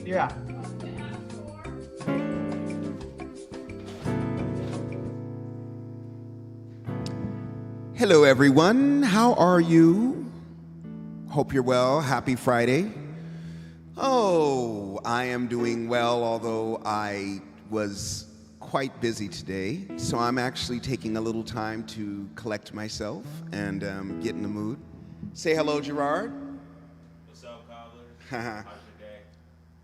Yeah. Hello, everyone. How are you? Hope you're well. Happy Friday. Oh, I am doing well, although I was quite busy today. So I'm actually taking a little time to collect myself and get in the mood. Say hello, Gerard. What's up, Cobblers? How's your day?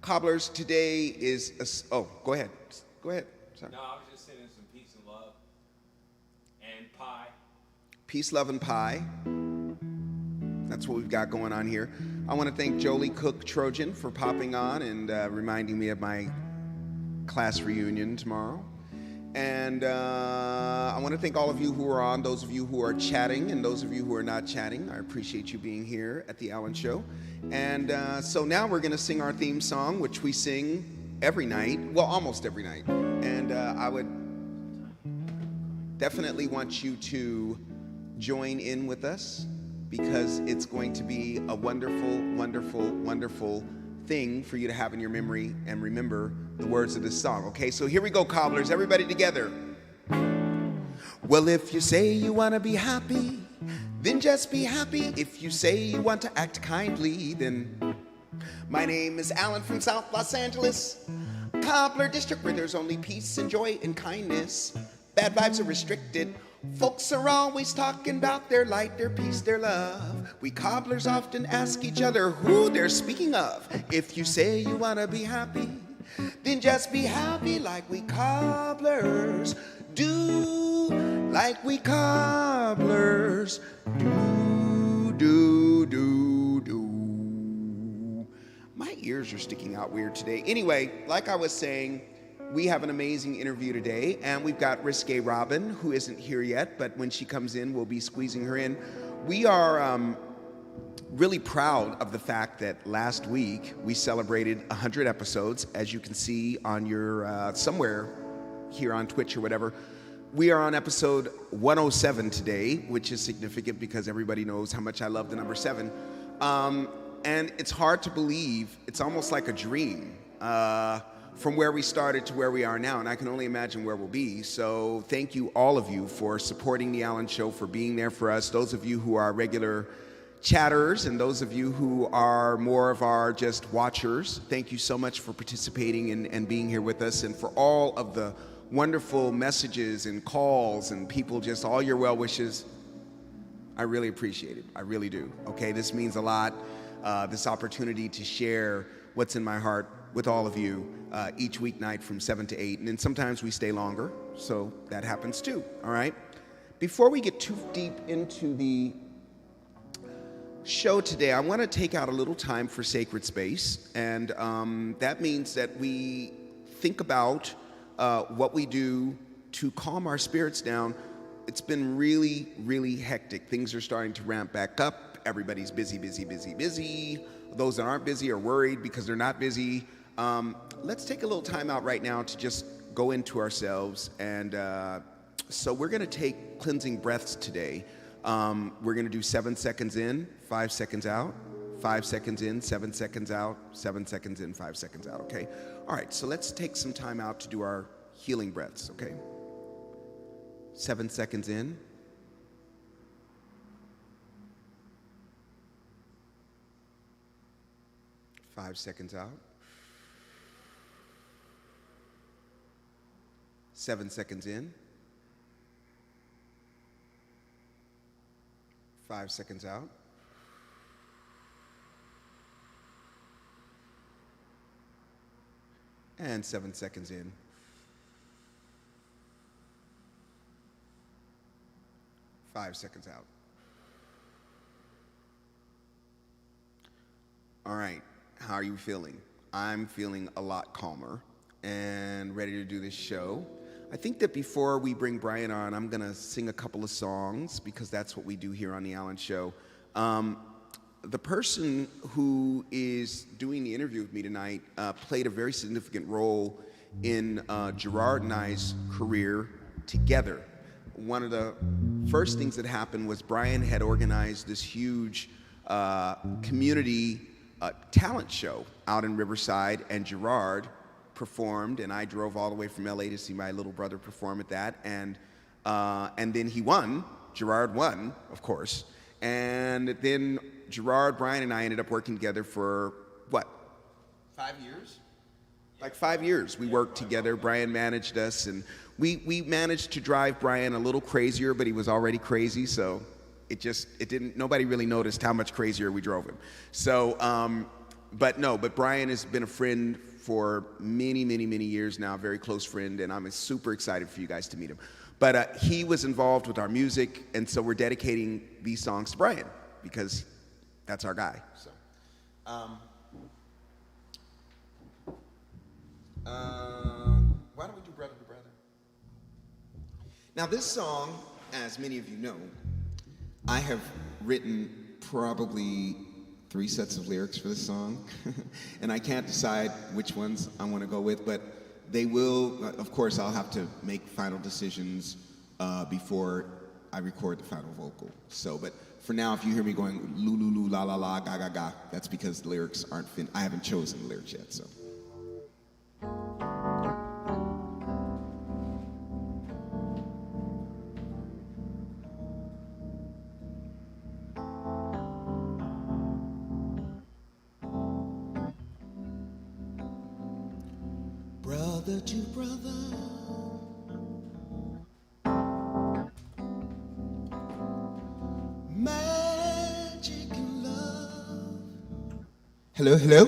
Cobblers, today is oh, go ahead. Go ahead. Sorry. No, I was just sending some peace and love and pie. Peace, love, and pie. That's what we've got going on here. I want to thank Jolie Cook Trojan for popping on and reminding me of my class reunion tomorrow. And I want to thank all of you who are on, those of you who are chatting, and those of you who are not chatting. I appreciate you being here at the Allen Show. And so now we're going to sing our theme song, which we sing every night, well, almost every night. And I would definitely want you to join in with us, because it's going to be a wonderful, wonderful, wonderful thing for you to have in your memory and remember the words of this song. Okay, so here we go, Cobblers, everybody together. Well, if you say you want to be happy, then just be happy. If you say you want to act kindly, then my name is Alan from South Los Angeles, Cobbler District, where there's only peace and joy and kindness. Bad vibes are restricted. Folks are always talking about their light, their peace, their love. We cobblers often ask each other who they're speaking of. If you say you want to be happy, then just be happy like we cobblers do. Like we cobblers do. My ears are sticking out weird today. Anyway, like I was saying, we have an amazing interview today, and we've got Risque Robin, who isn't here yet, but when she comes in, we'll be squeezing her in. We are really proud of the fact that last week we celebrated 100 episodes, as you can see on your, somewhere here on Twitch or whatever. We are on episode 107 today, which is significant because everybody knows how much I love the number 7. And it's hard to believe, it's almost like a dream. From where we started to where we are now, and I can only imagine where we'll be. So thank you, all of you, for supporting the Allen Show, for being there for us. Those of you who are regular chatters and those of you who are more of our just watchers, thank you so much for participating and being here with us, and for all of the wonderful messages and calls and people, just all your well wishes. I really appreciate it. I really do. Okay, this means a lot, this opportunity to share what's in my heart with all of you each weeknight from 7 to 8. And then sometimes we stay longer, so that happens too, all right? Before we get too deep into the show today, I want to take out a little time for sacred space, and that means that we think about what we do to calm our spirits down. It's been really, really hectic. Things are starting to ramp back up. Everybody's busy, busy, busy, busy. Those that aren't busy are worried because they're not busy. Let's take a little time out right now to just go into ourselves, and so we're going to take cleansing breaths today. We're going to do 7 seconds in, 5 seconds out, 5 seconds in, 7 seconds out, 7 seconds in, 5 seconds out, okay? All right, so let's take some time out to do our healing breaths, okay? 7 seconds in. 5 seconds out. 7 seconds in. 5 seconds out. And 7 seconds in. 5 seconds out. All right, how are you feeling? I'm feeling a lot calmer and ready to do this show. I think that before we bring Brian on, I'm gonna sing a couple of songs because that's what we do here on The Alan Show. The person who is doing the interview with me tonight played a very significant role in Gerard and I's career together. One of the first things that happened was Brian had organized this huge community talent show out in Riverside, and Gerard performed, and I drove all the way from LA to see my little brother perform at that, and then he won. Gerard won, of course, and then Gerard, Brian, and I ended up working together for what? 5 years? Like 5 years we worked together. Brian managed us, and we managed to drive Brian a little crazier, but he was already crazy, so it didn't, nobody really noticed how much crazier we drove him. So, but Brian has been a friend for many, many, many years now, a very close friend, and I'm super excited for you guys to meet him. But he was involved with our music, and so we're dedicating these songs to Brian because that's our guy. So, why don't we do Brother to Brother? Now this song, as many of you know, I have written probably 3 sets of lyrics for this song, and I can't decide which ones I want to go with, but they will, of course, I'll have to make final decisions before I record the final vocal. So, but for now, if you hear me going loo loo loo la la la ga ga ga, that's because the lyrics aren't I haven't chosen the lyrics yet, so. Brother to brother, magic and love. Hello, hello?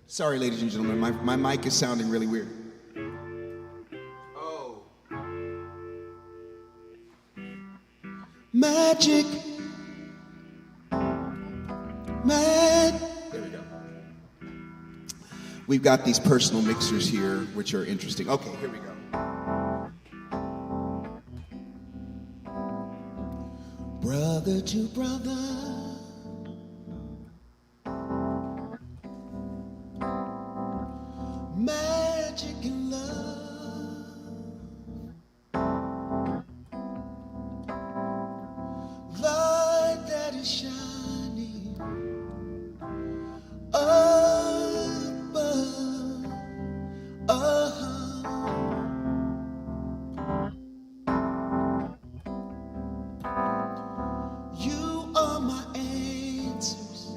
Sorry, ladies and gentlemen, my mic is sounding really weird. Oh. Magic. There we go. We've got these personal mixers here, which are interesting. Okay, here we go. Brother to brother, magic and love, light that is shining above. You are my answers,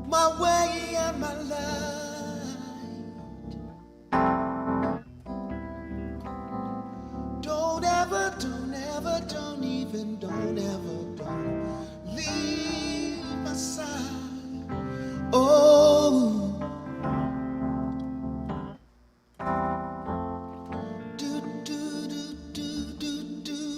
my way and my light. Don't ever, don't ever, don't even, don't ever, don't leave my side. Oh. Do, do, do, do, do, do.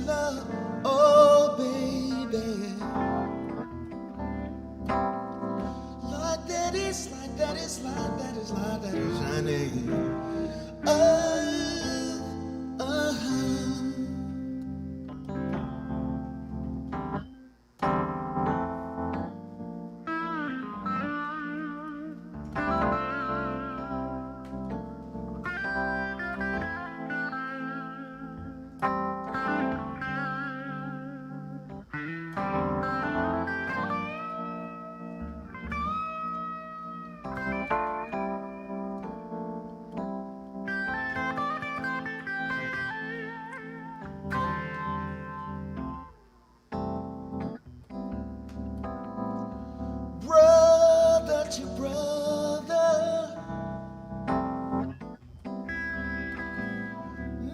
love, oh baby. Like that is, like that is, like that is, like that is shining. Brother to brother,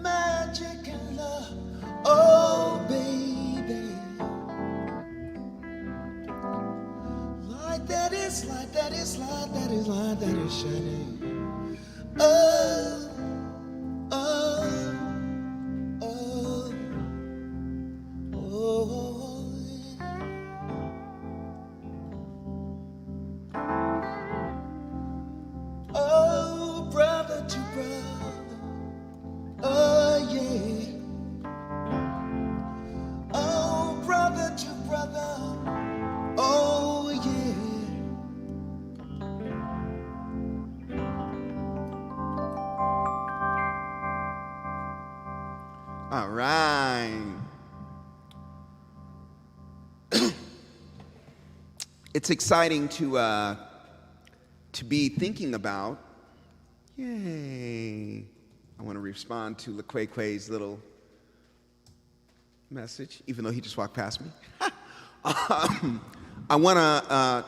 magic and love, oh baby. Like that is, like that is, like that is, like that is shining. Oh, oh, oh, oh. Oh, brother to brother, oh yeah. Oh, brother to brother, oh yeah. All right. It's exciting to be thinking about. Yay. I want to respond to LaQuay's little message, even though he just walked past me. I want to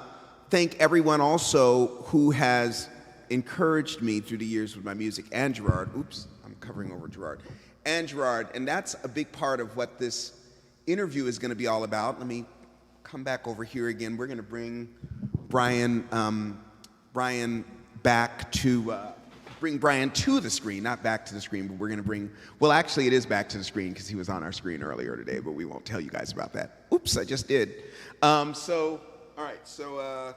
thank everyone also who has encouraged me through the years with my music, and Gerard. Oops, I'm covering over Gerard. And Gerard, and that's a big part of what this interview is going to be all about. Let me come back over here again. We're going to bring Brian back to bring Brian to the screen, not back to the screen, but we're going to bring, well, actually it is back to the screen because he was on our screen earlier today, but we won't tell you guys about that. Oops, I just did. All right, so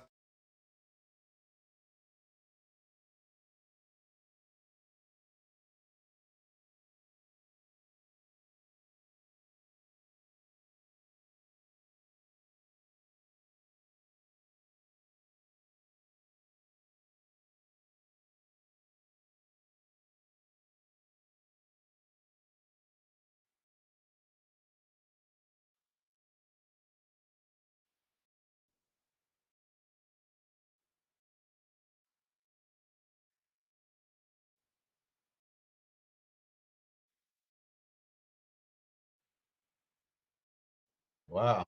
Wow.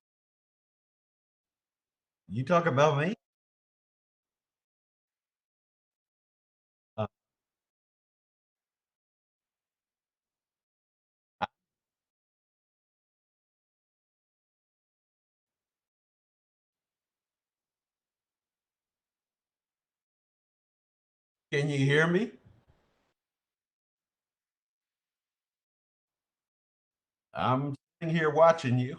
You talk about me? Uh, can you hear me? I'm sitting here watching you.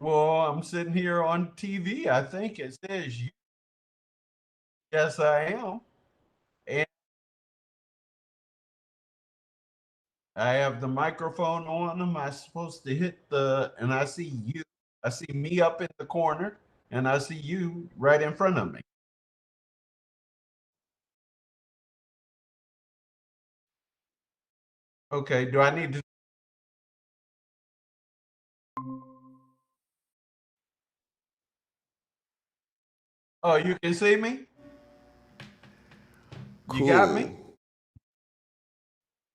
Well, I'm sitting here on TV. I think it says you. Yes, I am. And I have the microphone on. Am I supposed to hit and I see you. I see me up in the corner and I see you right in front of me. Okay, do I need to? Oh, you can see me? You got me? cool.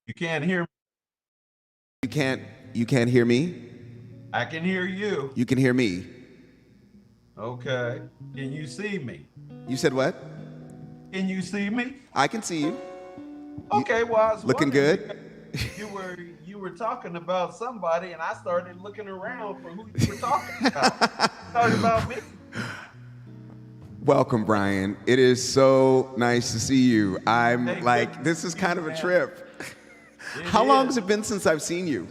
You can't hear me? You can't hear me? I can hear you. You can hear me. Okay. Can you see me? You said what? Can you see me? I can see you. Okay, well, I was Looking wondering good? because you were talking about somebody, and I started looking around for who you were talking about. Talking about me. Welcome, Brian. It is so nice to see you. I'm Hey, like, good this to is see kind you, of a man. trip. How long has it been since I've seen you?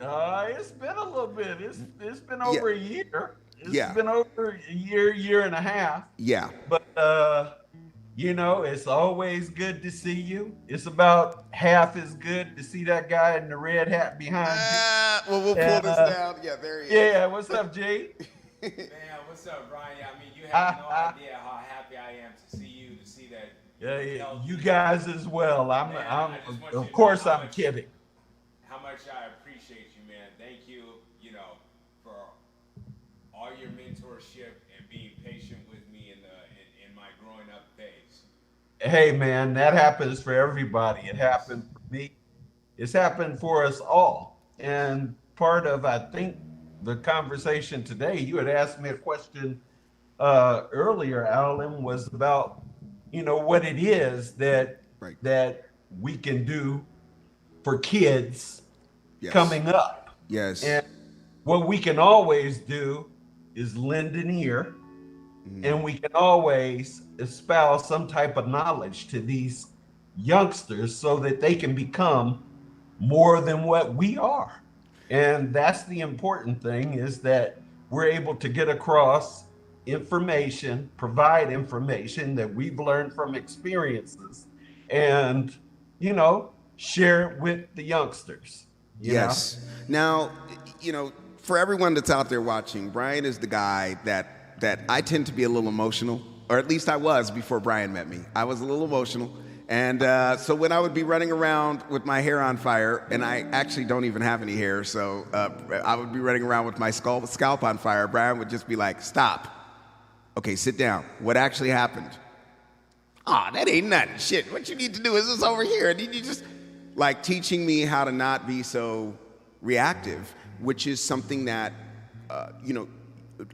It's been a little bit. It's been over a year. Yeah. It's been over a year and a half. Yeah. But it's always good to see you. It's about half as good to see that guy in the red hat behind you. Well, we'll pull this down. Yeah, there he is. Yeah, what's up, Jay? Man, what's up, Brian? I mean, you have no idea how happy I am to see you, to see that. Yeah, you guys as well. Man, I just want you Of to course, know I'm kidding. how much I appreciate you, man. Thank you, for all your mentorship and being patient with me in my growing up days. Hey, man, that happens for everybody. It happened for me. It's happened for us all. And part of, I think, the conversation today, you had asked me a question earlier, Alan, was about, what it is that we can do for kids coming up. Yes. And what we can always do is lend an ear, and we can always espouse some type of knowledge to these youngsters so that they can become more than what we are. And that's the important thing, is that we're able to get across information, provide information that we've learned from experiences, and, share it with the youngsters. Yes. Now, for everyone that's out there watching, Brian is the guy that I tend to be a little emotional, or at least I was before Brian met me. I was a little emotional. And so when I would be running around with my hair on fire, and I actually don't even have any hair, so I would be running around with my scalp on fire, Brian would just be like, stop. Okay, sit down. What actually happened? That ain't nothing. Shit, what you need to do is this over here. And you just, like, teaching me how to not be so reactive, which is something that,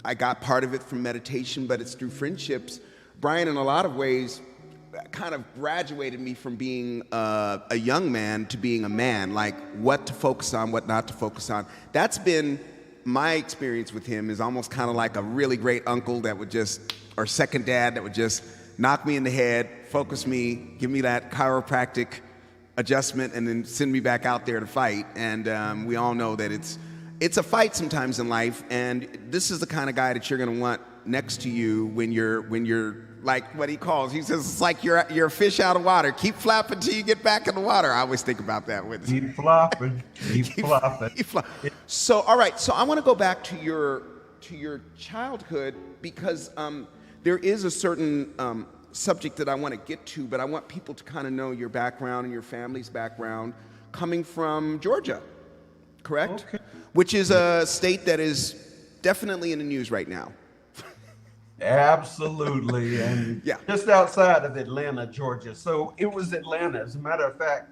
I got part of it from meditation, but it's through friendships. Brian, in a lot of ways, kind of graduated me from being a young man to being a man, like what to focus on, what not to focus on. That's been my experience with him, is almost kind of like a really great uncle that would just, or second dad that would just knock me in the head, focus me, give me that chiropractic adjustment, and then send me back out there to fight. And we all know that it's a fight sometimes in life, and this is the kind of guy that you're gonna want next to you when you're like what he says, it's like you're a fish out of water. Keep flapping till you get back in the water. I always think about that with keep flopping, keep flopping. So all right, so I want to go back to your childhood, because there is a certain subject that I want to get to, but I want people to kind of know your background and your family's background, coming from Georgia, correct? Okay. Which is a state that is definitely in the news right now. Absolutely. And just outside of Atlanta, Georgia. So it was Atlanta. As a matter of fact,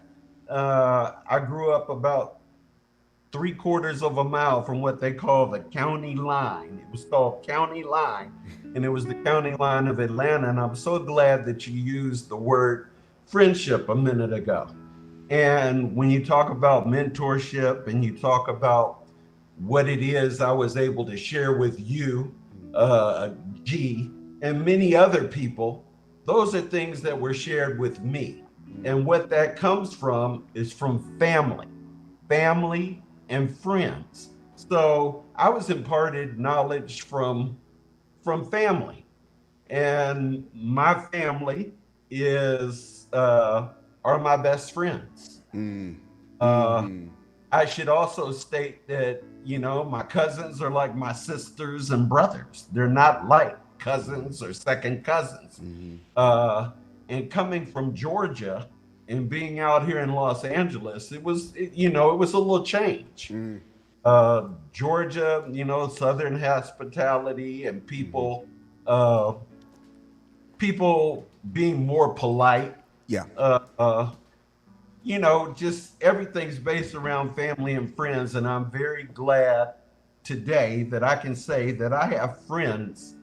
I grew up about 3/4 of a mile from what they call the county line. It was called County Line, and it was the county line of Atlanta. And I'm so glad that you used the word friendship a minute ago. And when you talk about mentorship and you talk about what it is I was able to share with you, G, and many other people, those are things that were shared with me. And what that comes from is from family and friends. So I was imparted knowledge from family, and my family are my best friends. I should also state that, my cousins are like my sisters and brothers. They're not like cousins or second cousins. And coming from Georgia and being out here in Los Angeles, it was a little change. Georgia, Southern hospitality and people being more polite. Just everything's based around family and friends. And I'm very glad today that I can say that I have friends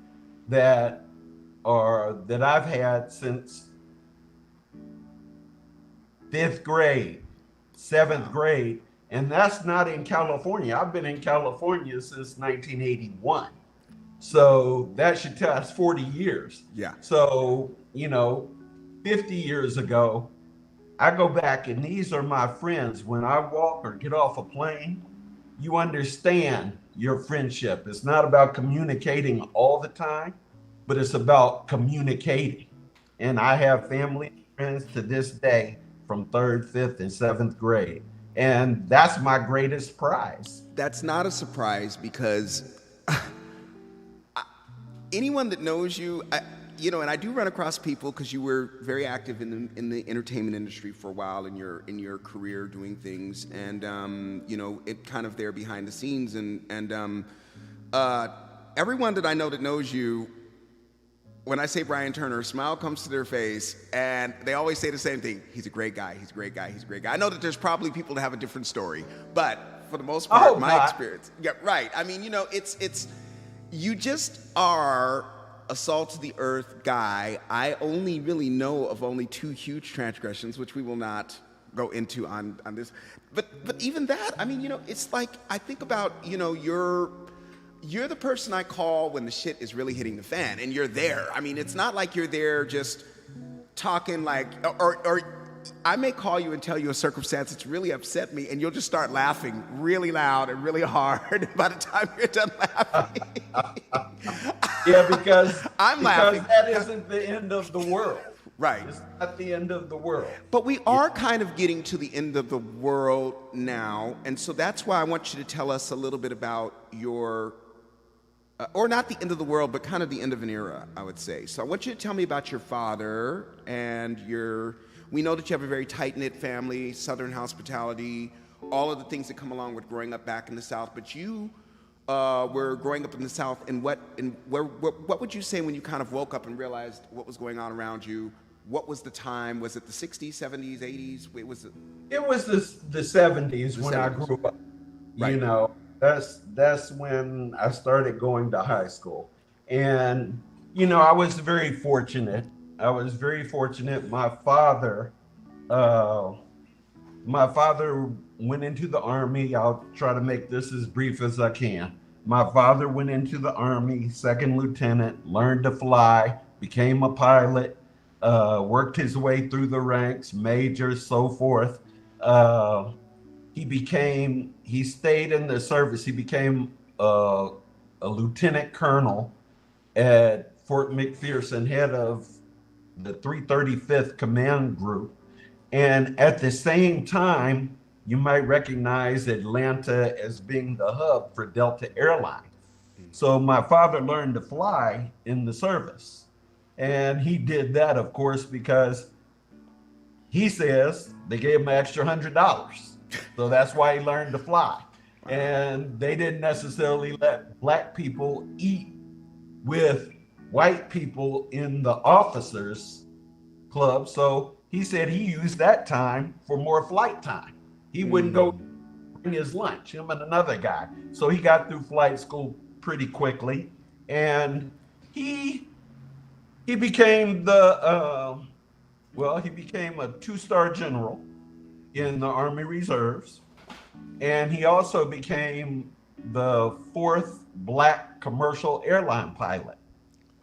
that I've had since 5th grade, 7th grade. And that's not in California. I've been in California since 1981. So that should tell us 40 years. Yeah. So, 50 years ago, I go back and these are my friends. When I walk or get off a plane, you understand your friendship. It's not about communicating all the time, but it's about communicating. And I have family and friends to this day from third, fifth, and seventh grade. And that's my greatest prize. That's not a surprise because anyone that knows you, and I do run across people because you were very active in the entertainment industry for a while in your career doing things, and it kind of there behind the scenes, and everyone that I know that knows you, when I say Brian Turner, a smile comes to their face, and they always say the same thing: he's a great guy, he's a great guy, he's a great guy. I know that there's probably people that have a different story, but for the most part, my experience, yeah, right. I mean, it's you just are a salt of the earth guy. I only really know of only 2 huge transgressions, which we will not go into on this. But even that, I mean, it's like I think about, you're the person I call when the shit is really hitting the fan, and you're there. I mean, it's not like you're there just talking like, or I may call you and tell you a circumstance that's really upset me, and you'll just start laughing really loud and really hard by the time you're done laughing. Yeah, because laughing. That isn't the end of the world. Right. It's not the end of the world. But we are kind of getting to the end of the world now, and so that's why I want you to tell us a little bit about your, or not the end of the world, but kind of the end of an era, I would say. So I want you to tell me about your father and we know that you have a very tight-knit family, Southern hospitality, all of the things that come along with growing up back in the South, but you were growing up in the South, and what would you say when you kind of woke up and realized what was going on around you? What was the time? Was it the 60s, 70s, 80s? It was the 70s when I grew up. Right. That's when I started going to high school. And, I was very fortunate. My father went into the Army. I'll try to make this as brief as I can. My father went into the Army, second lieutenant, learned to fly, became a pilot, worked his way through the ranks, major, so forth. He stayed in the service. He became a lieutenant colonel at Fort McPherson, head of the 335th Command Group. And at the same time, you might recognize Atlanta as being the hub for Delta Airlines. So my father learned to fly in the service. And he did that, of course, because he says they gave him an extra $100. So that's why he learned to fly. Wow. And they didn't necessarily let black people eat with white people in the officers club. So he said he used that time for more flight time. He wouldn't go bring his lunch, him and another guy. So he got through flight school pretty quickly. And he became he became a 2-star general in the Army Reserves. And he also became the 4th black commercial airline pilot.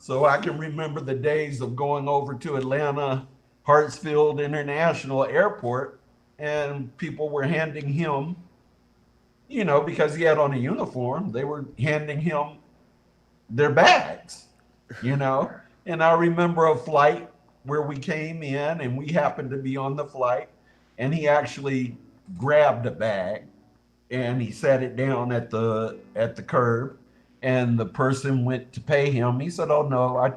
So I can remember the days of going over to Atlanta Hartsfield International Airport, and people were handing him, because he had on a uniform, they were handing him their bags, And I remember a flight where we came in and we happened to be on the flight, and he actually grabbed a bag and he set it down at the curb, and the person went to pay him. He said, "Oh no,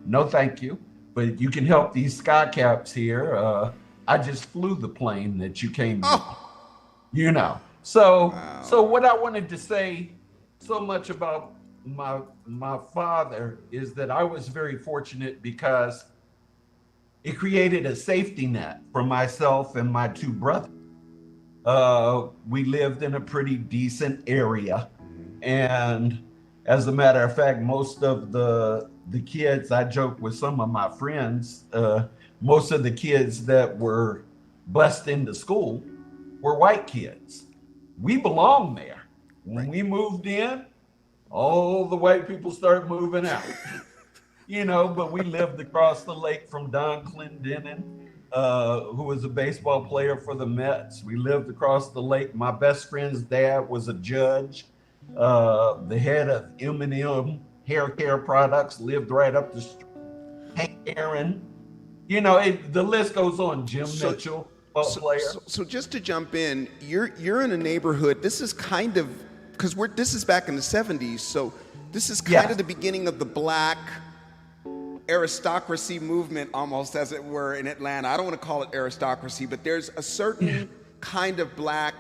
no thank you, but you can help these sky caps here. I just flew the plane that you came in." So wow. So what I wanted to say so much about my father is that I was very fortunate because it created a safety net for myself and my 2 brothers. We lived in a pretty decent area. And as a matter of fact, most of the kids, I joke with some of my friends, most of the kids that were bused into school were white kids. We belonged there. When we moved in, all the white people started moving out. But we lived across the lake from Don Clendenin, who was a baseball player for the Mets. We lived across the lake. My best friend's dad was a judge. The head of M&M Hair Care Products lived right up the street. Hank Aaron, the list goes on. Jim Mitchell, player. So just to jump in, you're in a neighborhood. This is kind of because this is back in the '70s. So this is kind of the beginning of the black aristocracy movement, almost, as it were, in Atlanta. I don't want to call it aristocracy, but there's a certain kind of black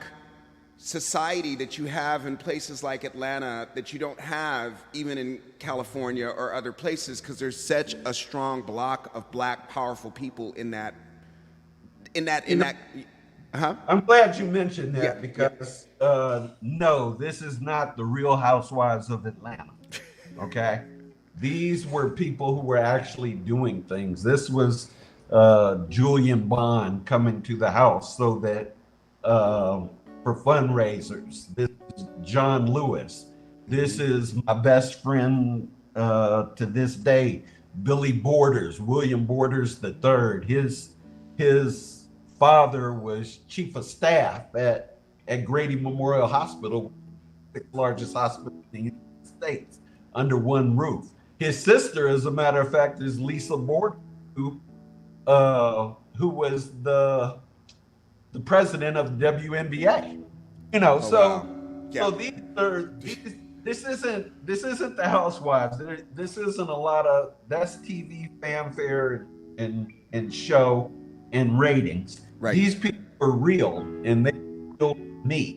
society that you have in places like Atlanta that you don't have even in California or other places, because there's such a strong block of black powerful people in that. I'm glad you mentioned that, because no, this is not the Real Housewives of Atlanta. Okay. These were people who were actually doing things. This was Julian Bond coming to the house so that for fundraisers. This is John Lewis. This is my best friend to this day, Billy Borders, William Borders III. His father was chief of staff at Grady Memorial Hospital, the largest hospital in the United States, under one roof. His sister, as a matter of fact, is Lisa Borders, who was the president of the WNBA. So these are this isn't the Housewives. This isn't a lot of that's TV fanfare and show and ratings. Right. These people are real, and they feel me.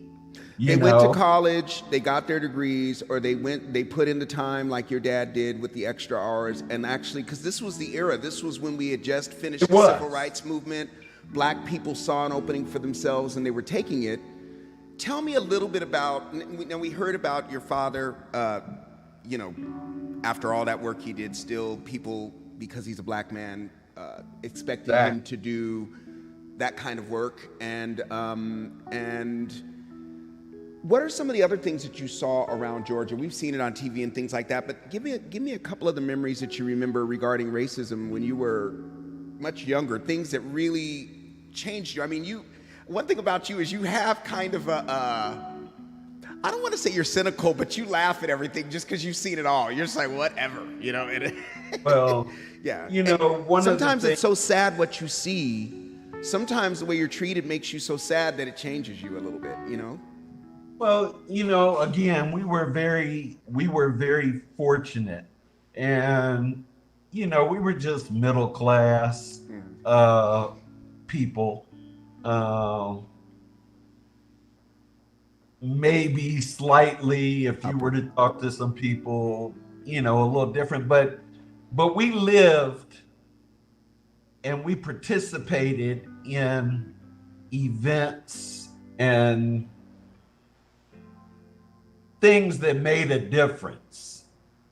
They went to college, they got their degrees, or they put in the time like your dad did with the extra hours. And actually, because this was the era, this was when we had just finished the civil rights movement. Black people saw an opening for themselves and they were taking it. Tell me a little bit about, we heard about your father, after all that work he did, still people, because he's a black man, expecting him to do that kind of work. And what are some of the other things that you saw around Georgia? We've seen it on TV and things like that, but give me a couple of the memories that you remember regarding racism when you were much younger, things that really changed you. I mean, one thing about you is you have kind of I don't want to say you're cynical, but you laugh at everything just because you've seen it all. You're just like, whatever, Well, yeah. Sometimes it's so sad what you see. Sometimes the way you're treated makes you so sad that it changes you a little bit, Well, again, we were very fortunate, and we were just middle class people, maybe slightly, if you were to talk to some people, a little different, but we lived and we participated in events and things that made a difference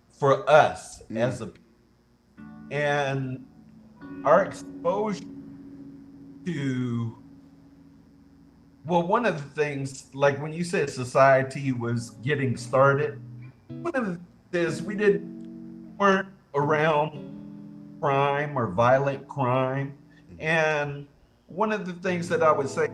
for us as a people. And our exposure to, one of the things, like when you said society was getting started, one of the things we weren't around crime or violent crime. And one of the things that I would say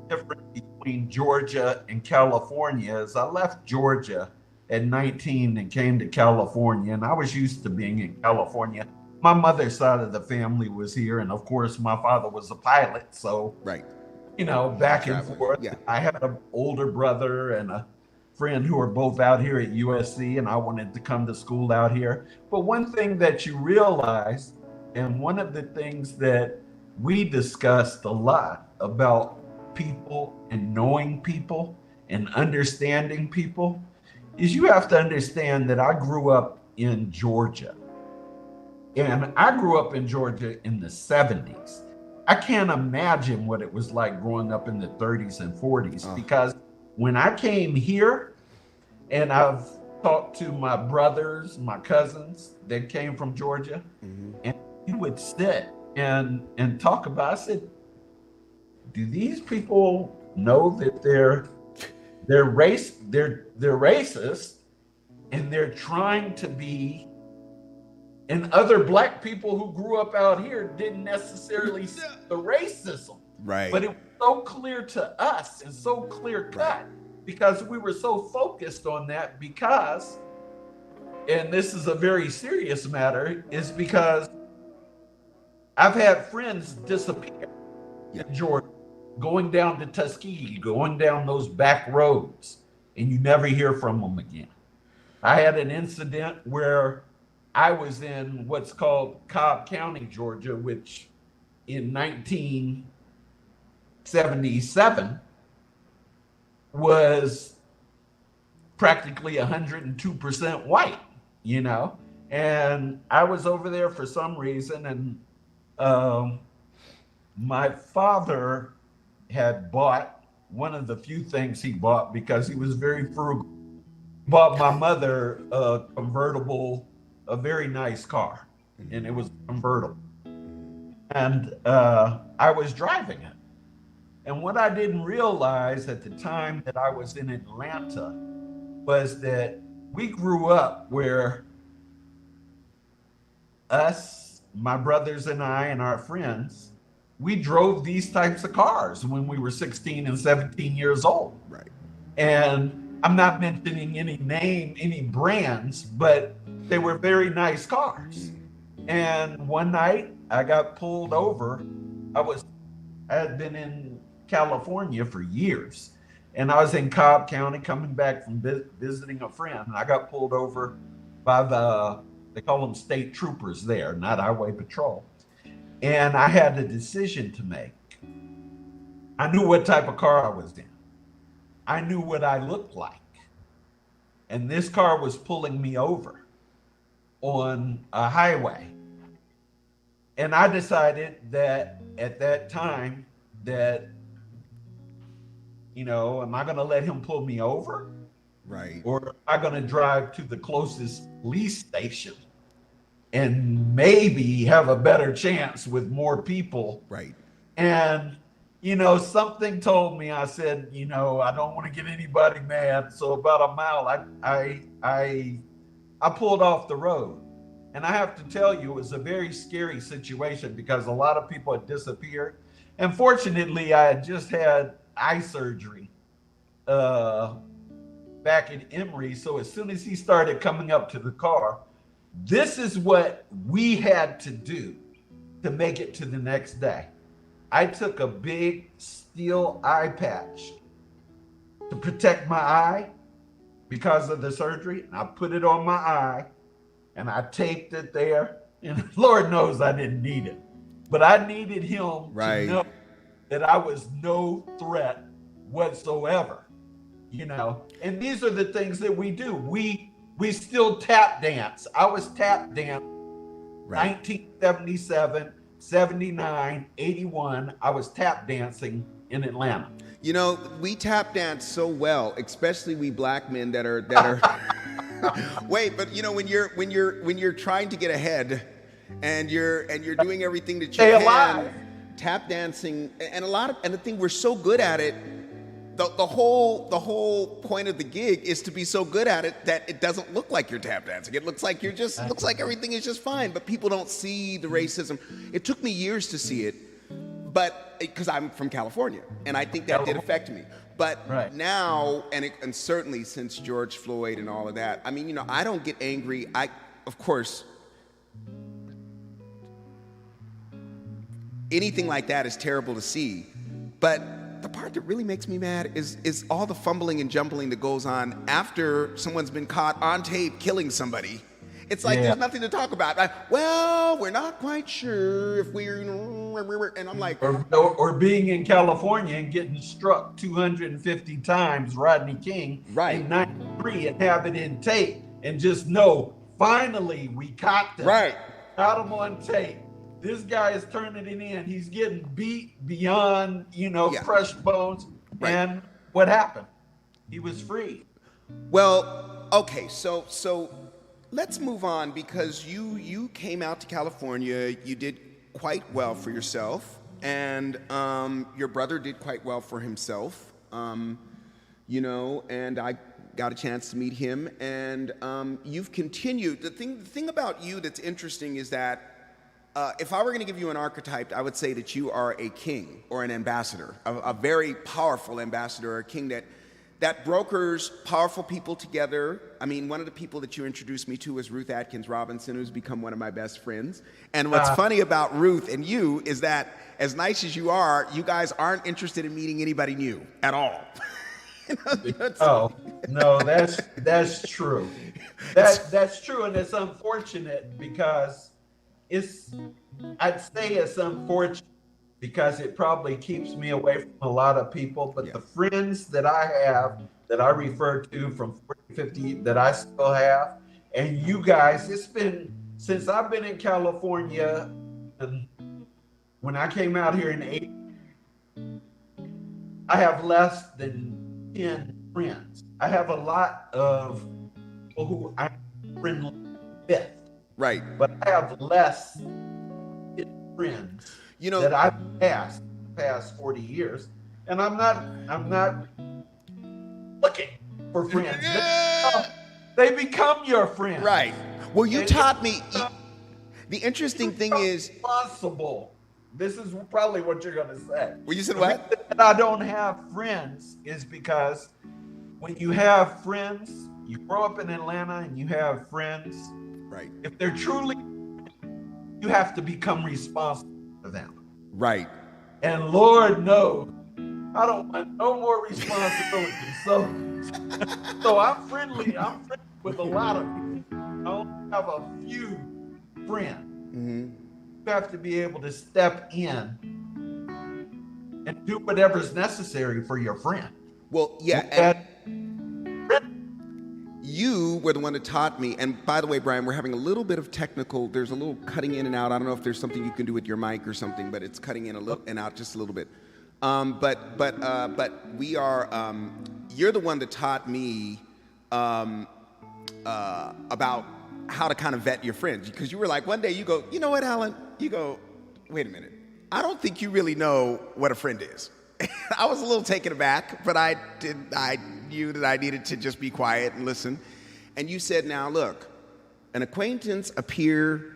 different between Georgia and California is I left Georgia at 19 and came to California, and I was used to being in California. My mother's side of the family was here, and of course my father was a pilot, so back and forth. Yeah. I had an older brother and a friend who are both out here at USC, and I wanted to come to school out here. But one thing that you realize, and one of the things that we discussed a lot about people and knowing people and understanding people, is you have to understand that I grew up in Georgia. And I grew up in Georgia in the 70s. I can't imagine what it was like growing up in the 30s and 40s, because when I came here, and I've talked to my brothers, my cousins that came from Georgia, and we would sit and talk about, I said, do these people know that they're racist, and they're trying to be And other black people who grew up out here didn't necessarily see the racism. Right. But it was so clear to us and so clear cut because we were so focused on that because, and this is a very serious matter, is because I've had friends disappear in Georgia, going down to Tuskegee, going down those back roads, and you never hear from them again. I had an incident where I was in what's called Cobb County, Georgia, which in 1977 was practically 102% white, you know? And I was over there for some reason, and my father had bought one of the few things he bought because he was very frugal. Bought my mother a convertible, a very nice car, and it was convertible. And I was driving it. And what I didn't realize at the time that I was in Atlanta was that we grew up where us, my brothers and I and our friends, we drove these types of cars when we were 16 and 17 years old. Right. And I'm not mentioning any brands, but they were very nice cars. And one night I got pulled over. I had been in California for years, and I was in Cobb County coming back from visiting a friend. And I got pulled over by they call them state troopers there, not highway patrol. And I had a decision to make. I knew what type of car I was in. I knew what I looked like. And this car was pulling me over on a highway. And I decided that at that time that, you know, am I going to let him pull me over? Right. Or am I going to drive to the closest police station and maybe have a better chance with more people? Right. And, you know, something told me, I said, you know, I don't want to get anybody mad. So about a mile, I pulled off the road. And I have to tell you, it was a very scary situation because a lot of people had disappeared. And fortunately, I had just had eye surgery back in Emory. So as soon as he started coming up to the car, this is what we had to do to make it to the next day. I took a big steel eye patch to protect my eye because of the surgery. And I put it on my eye and I taped it there. And Lord knows I didn't need it, but I needed him to know that I was no threat whatsoever, you know? And these are the things that we do. We still tap dance. I was tap dance 1977, 79, 81. I was tap dancing in Atlanta. You know, we tap dance so well, especially we black men that are wait, but you know, when you're trying to get ahead and you're doing everything that you Stay can, alive. Tap dancing and the thing, we're so good at it. The whole point of the gig is to be so good at it that it doesn't look like you're tap dancing. It looks like looks like everything is just fine, but people don't see the racism. It took me years to see it, but because I'm from California, and I think that did affect me. But now, and certainly since George Floyd and all of that, I mean, you know, I don't get angry. Of course, anything like that is terrible to see, but the part that really makes me mad is all the fumbling and jumbling that goes on after someone's been caught on tape killing somebody. It's like there's nothing to talk about. Well, we're not quite sure if we're, and I'm like, or being in California and getting struck 250 times, Rodney King, in '93, and have it in tape, and just know finally we caught them. Got him on tape. This guy is turning it in. He's getting beat beyond, you know, crushed bones. And what happened? He was free. Well, okay, so let's move on, because you came out to California. You did quite well for yourself, and your brother did quite well for himself. You know, and got a chance to meet him, and you've continued. The thing about you that's interesting is that if I were going to give you an archetype, I would say that you are a king or an ambassador, a very powerful ambassador, a king that brokers powerful people together. I mean, one of the people that you introduced me to was Ruth Atkins Robinson, who's become one of my best friends. And what's funny about Ruth and you is that as nice as you are, you guys aren't interested in meeting anybody new at all. Oh, no, that's true. That's true, and it's unfortunate because I'd say it's unfortunate because it probably keeps me away from a lot of people, but the friends that I have that I refer to from 40, 50 that I still have, and you guys, it's been since I've been in California, and when I came out here in 80, I have less than 10 friends. I have a lot of people who I'm friendly with. Right. But I have less friends that I've passed 40 years. And I'm not looking for friends. They become your friends. Right. Well, you taught me. The interesting thing is responsible. This is probably what you're going to say. Well, you said what? The reason I don't have friends is because when you have friends, you grow up in Atlanta and you have friends. Right. If they're truly, you have to become responsible for them. Right. And Lord knows, I don't want no more responsibility. So I'm friendly. I'm friendly with a lot of people. I only have a few friends. Mm-hmm. You have to be able to step in and do whatever's necessary for your friend. Well, yeah. You were the one that taught me. And by the way, Brian, we're having a little bit of there's a little cutting in and out. I don't know if there's something you can do with your mic or something, but it's cutting in a little and out just a little bit. But we are, you're the one that taught me about how to kind of vet your friends. Because you were like, one day you go, you know what, Alan? You go, wait a minute. I don't think you really know what a friend is. I was a little taken aback, but I knew that I needed to just be quiet and listen. And you said, now look, an acquaintance, a peer,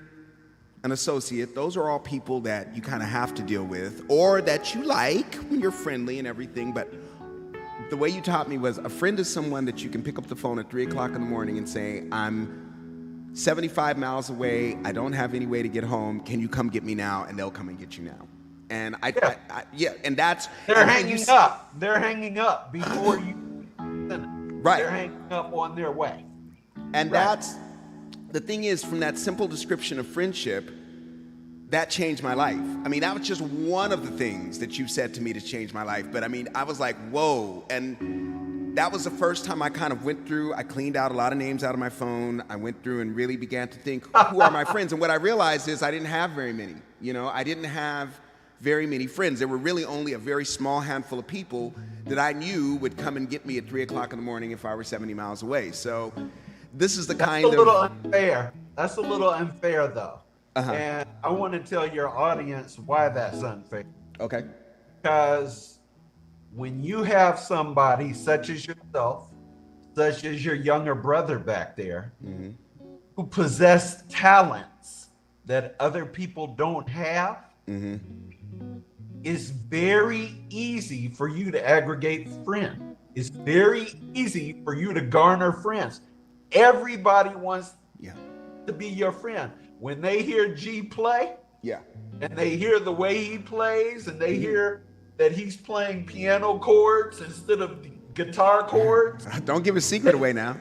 an associate, those are all people that you kind of have to deal with or that you like when you're friendly and everything. But the way you taught me was a friend is someone that you can pick up the phone at 3 o'clock in the morning and say, I'm 75 miles away. I don't have any way to get home. Can you come get me now? And they'll come and get you now. And and that's they're hanging up. They're hanging up before you. Right. They're hanging up on their way. And that's the thing is, from that simple description of friendship, that changed my life. I mean, that was just one of the things that you said to me to change my life. But I mean, I was like, whoa. And that was the first time I kind of went through, I cleaned out a lot of names out of my phone. I went through and really began to think, who are my friends? And what I realized is I didn't have very many. I didn't have very many friends. There were really only a very small handful of people that I knew would come and get me at 3 o'clock in the morning if I were 70 miles away. So this is the kind of... That's a little unfair. That's a little unfair, though. Uh-huh. And I want to tell your audience why that's unfair. Okay. Because when you have somebody such as yourself, such as your younger brother back there, mm-hmm. who possess talents that other people don't have, mm-hmm. it's very easy for you to aggregate friends. It's very easy for you to garner friends. Everybody wants to be your friend. When they hear G play, and they hear the way he plays, and they hear that he's playing piano chords instead of guitar chords. Don't give a secret away now.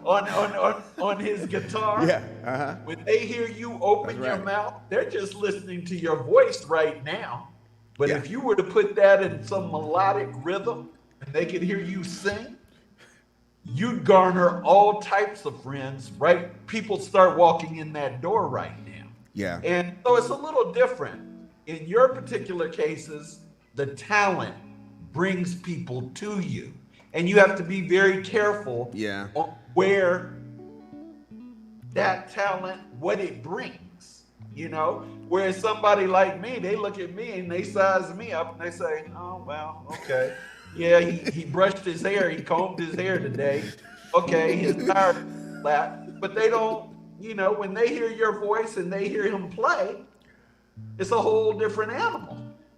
on his guitar. Yeah. Uh-huh. When they hear you open your mouth, they're just listening to your voice right now. But if you were to put that in some melodic rhythm and they could hear you sing, you'd garner all types of friends, right? People start walking in that door right now. Yeah. And so it's a little different. In your particular cases, the talent brings people to you. And you have to be very careful on where that talent, what it brings. Whereas somebody like me, they look at me and they size me up and they say, oh, well, okay. Yeah, he brushed his hair. He combed his hair today. Okay, his tire flat. But they don't, when they hear your voice and they hear him play, it's a whole different animal.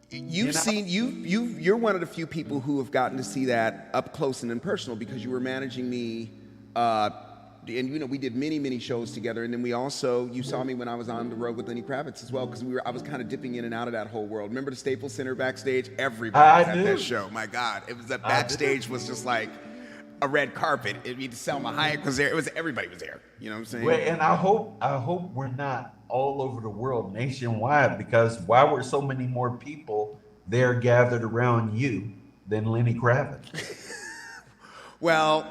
You've seen you're one of the few people who have gotten to see that up close and impersonal because you were managing me, and we did many shows together, and then you saw me when I was on the road with Lenny Kravitz as well because I was kind of dipping in and out of that whole world. Remember the Staples Center backstage? Everybody was at that show. My God, it was that backstage was just like a red carpet. Selma Hayek was there. Everybody was there. You know what I'm saying? Well, and I hope we're not all over the world nationwide, because why were so many more people there gathered around you than Lenny Kravitz? Well,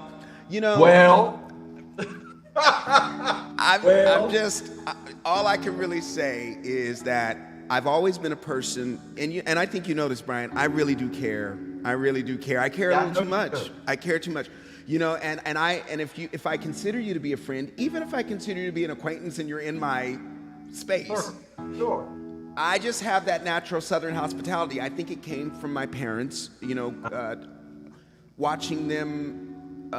all I can really say is that I've always been a person, and I think you know this, Brian. I really do care. I care a little too much. I care too much. And if I consider you to be a friend, even if I consider you to be an acquaintance and you're in my space, sure. I just have that natural Southern hospitality. I think it came from my parents, watching them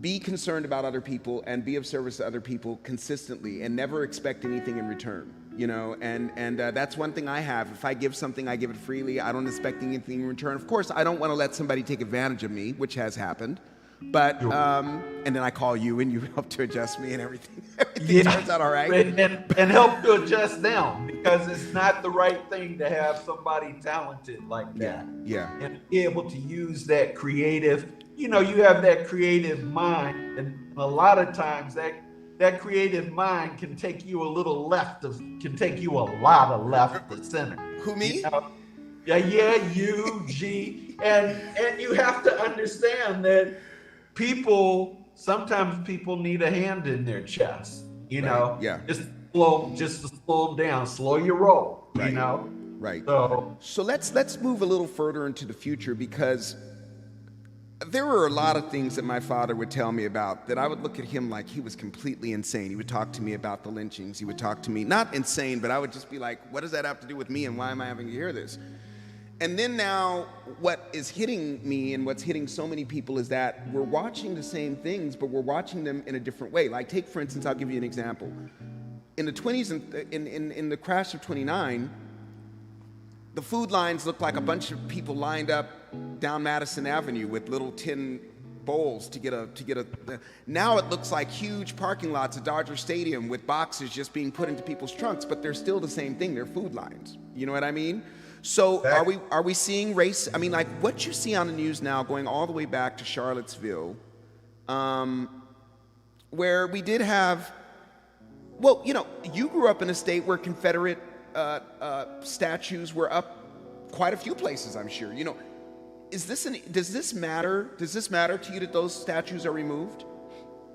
be concerned about other people and be of service to other people consistently and never expect anything in return. And that's one thing I have. If I give something, I give it freely. I don't expect anything in return. Of course, I don't want to let somebody take advantage of me, which has happened. But and then I call you and you help to adjust me and everything. Everything turns out all right. And help to adjust them, because it's not the right thing to have somebody talented like that. Yeah. And be able to use that creative. You have that creative mind, and a lot of times that creative mind can take you a lot of left of center. Who, me? Yeah, you, G. And you have to understand that sometimes people need a hand in their chest, Right. Yeah. just to slow them down, slow your roll, Right. Right. So let's move a little further into the future, because there were a lot of things that my father would tell me about that I would look at him like he was completely insane. He would talk to me about the lynchings. He would talk to me, not insane, but I would just be like, what does that have to do with me and why am I having to hear this? And then now what is hitting me and what's hitting so many people is that we're watching the same things, but we're watching them in a different way. Like, take, for instance, I'll give you an example. In the 20s, in the crash of 29, the food lines looked like a bunch of people lined up down Madison Avenue with little tin bowls to get a. Now it looks like huge parking lots at Dodger Stadium with boxes just being put into people's trunks, but they're still the same thing. They're food lines. You know what I mean? So are we seeing race? I mean, like what you see on the news now, going all the way back to Charlottesville, where we did have. Well, you grew up in a state where Confederate statues were up quite a few places, I'm sure. Does this matter? Does this matter to you that those statues are removed?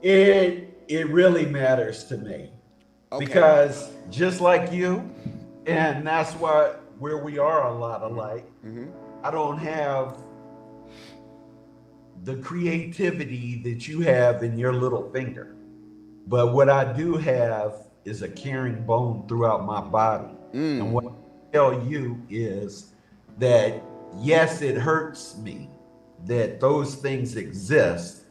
It really matters to me. Okay. Because just like you, and that's where we are a lot alike. Mm-hmm. I don't have the creativity that you have in your little finger. But what I do have is a caring bone throughout my body. And what I tell you is that, yes, it hurts me that those things exist,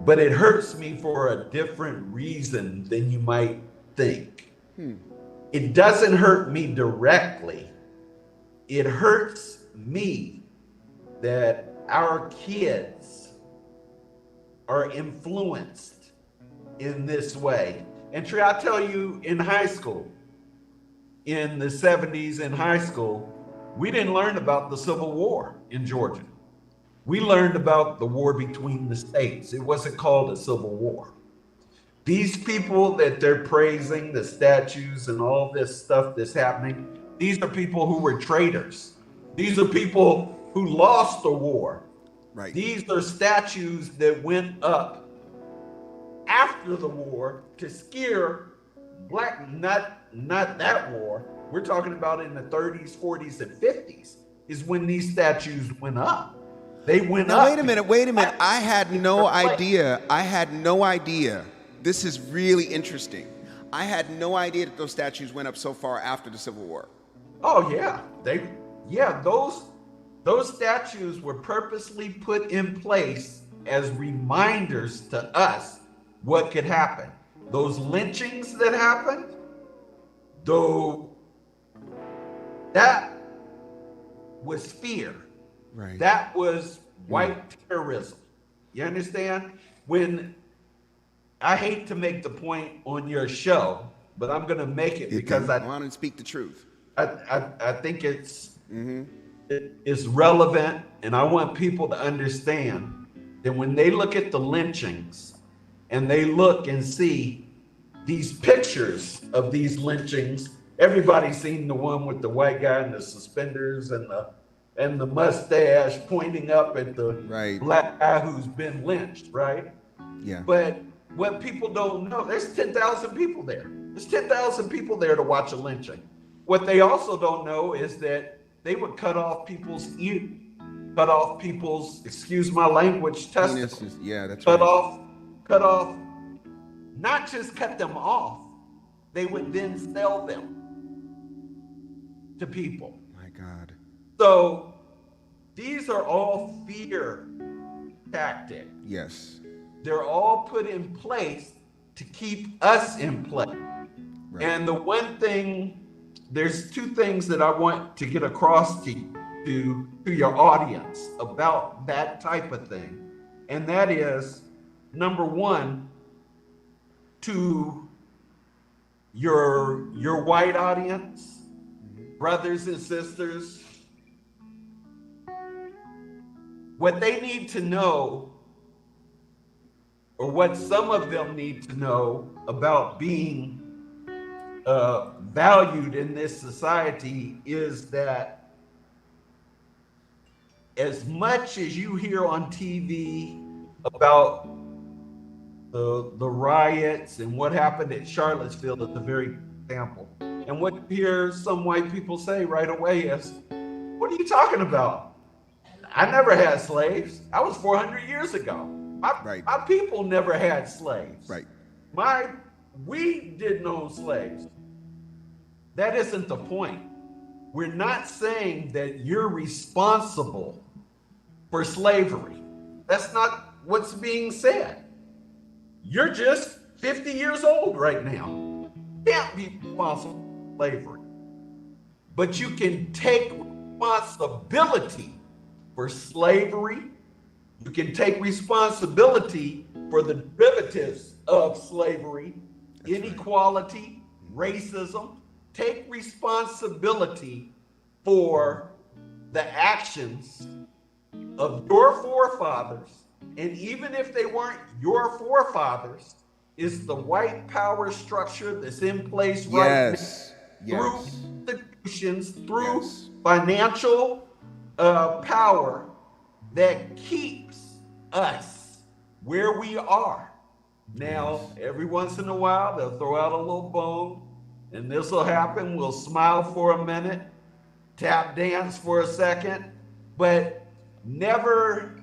but it hurts me for a different reason than you might think. It doesn't hurt me directly. It hurts me that our kids are influenced in this way. And Trey, I tell you, in high school, in the 70s in high school, we didn't learn about the Civil War in Georgia. We learned about the war between the states. It wasn't called a Civil War. These people that they're praising, the statues and all this stuff that's happening, these are people who were traitors. These are people who lost the war. Right. These are statues that went up after the war to scare black, not that war. We're talking about in the 30s, 40s, and 50s is when these statues went up. They went up. Wait a minute. I had no idea. This is really interesting. I had no idea that those statues went up so far after the Civil War. Oh yeah. Those statues were purposely put in place as reminders to us what could happen. Those lynchings that happened, though, that was fear. Right. That was white terrorism. You understand? When I hate to make the point on your show, but I'm going to make it because I want to speak the truth. I think it's relevant, and I want people to understand that when they look at the lynchings and they look and see these pictures of these lynchings, everybody's seen the one with the white guy in the suspenders and the mustache pointing up at the black guy who's been lynched, right? Yeah. But what people don't know, there's 10,000 people there. There's 10,000 people there to watch a lynching. What they also don't know is that they would cut off people's ears, cut off people's, excuse my language, testicles. Yeah, that's cut right. Cut off, not just cut them off, they would then sell them to people. My God. So these are all fear tactics. Yes. They're all put in place to keep us in play. Right. And the one thing, there's two things that I want to get across to your audience about that type of thing. And that is, number one, to your white audience, brothers and sisters, what they need to know, or what some of them need to know about being valued in this society, is that as much as you hear on TV about the riots and what happened at Charlottesville is a very example. And what you hear some white people say right away is, what are you talking about? I never had slaves. I was 400 years ago. My people never had slaves. Right. We didn't own slaves. That isn't the point. We're not saying that you're responsible for slavery. That's not what's being said. You're just 50 years old right now. You can't be responsible for slavery. But you can take responsibility for slavery. You can take responsibility for the derivatives of slavery, inequality, racism. Take responsibility for the actions of your forefathers. And even if they weren't your forefathers, is the white power structure that's in place right now, through institutions, through financial power, that keeps us where we are. Now, every once in a while, they'll throw out a little bone, and this will happen. We'll smile for a minute, tap dance for a second, but never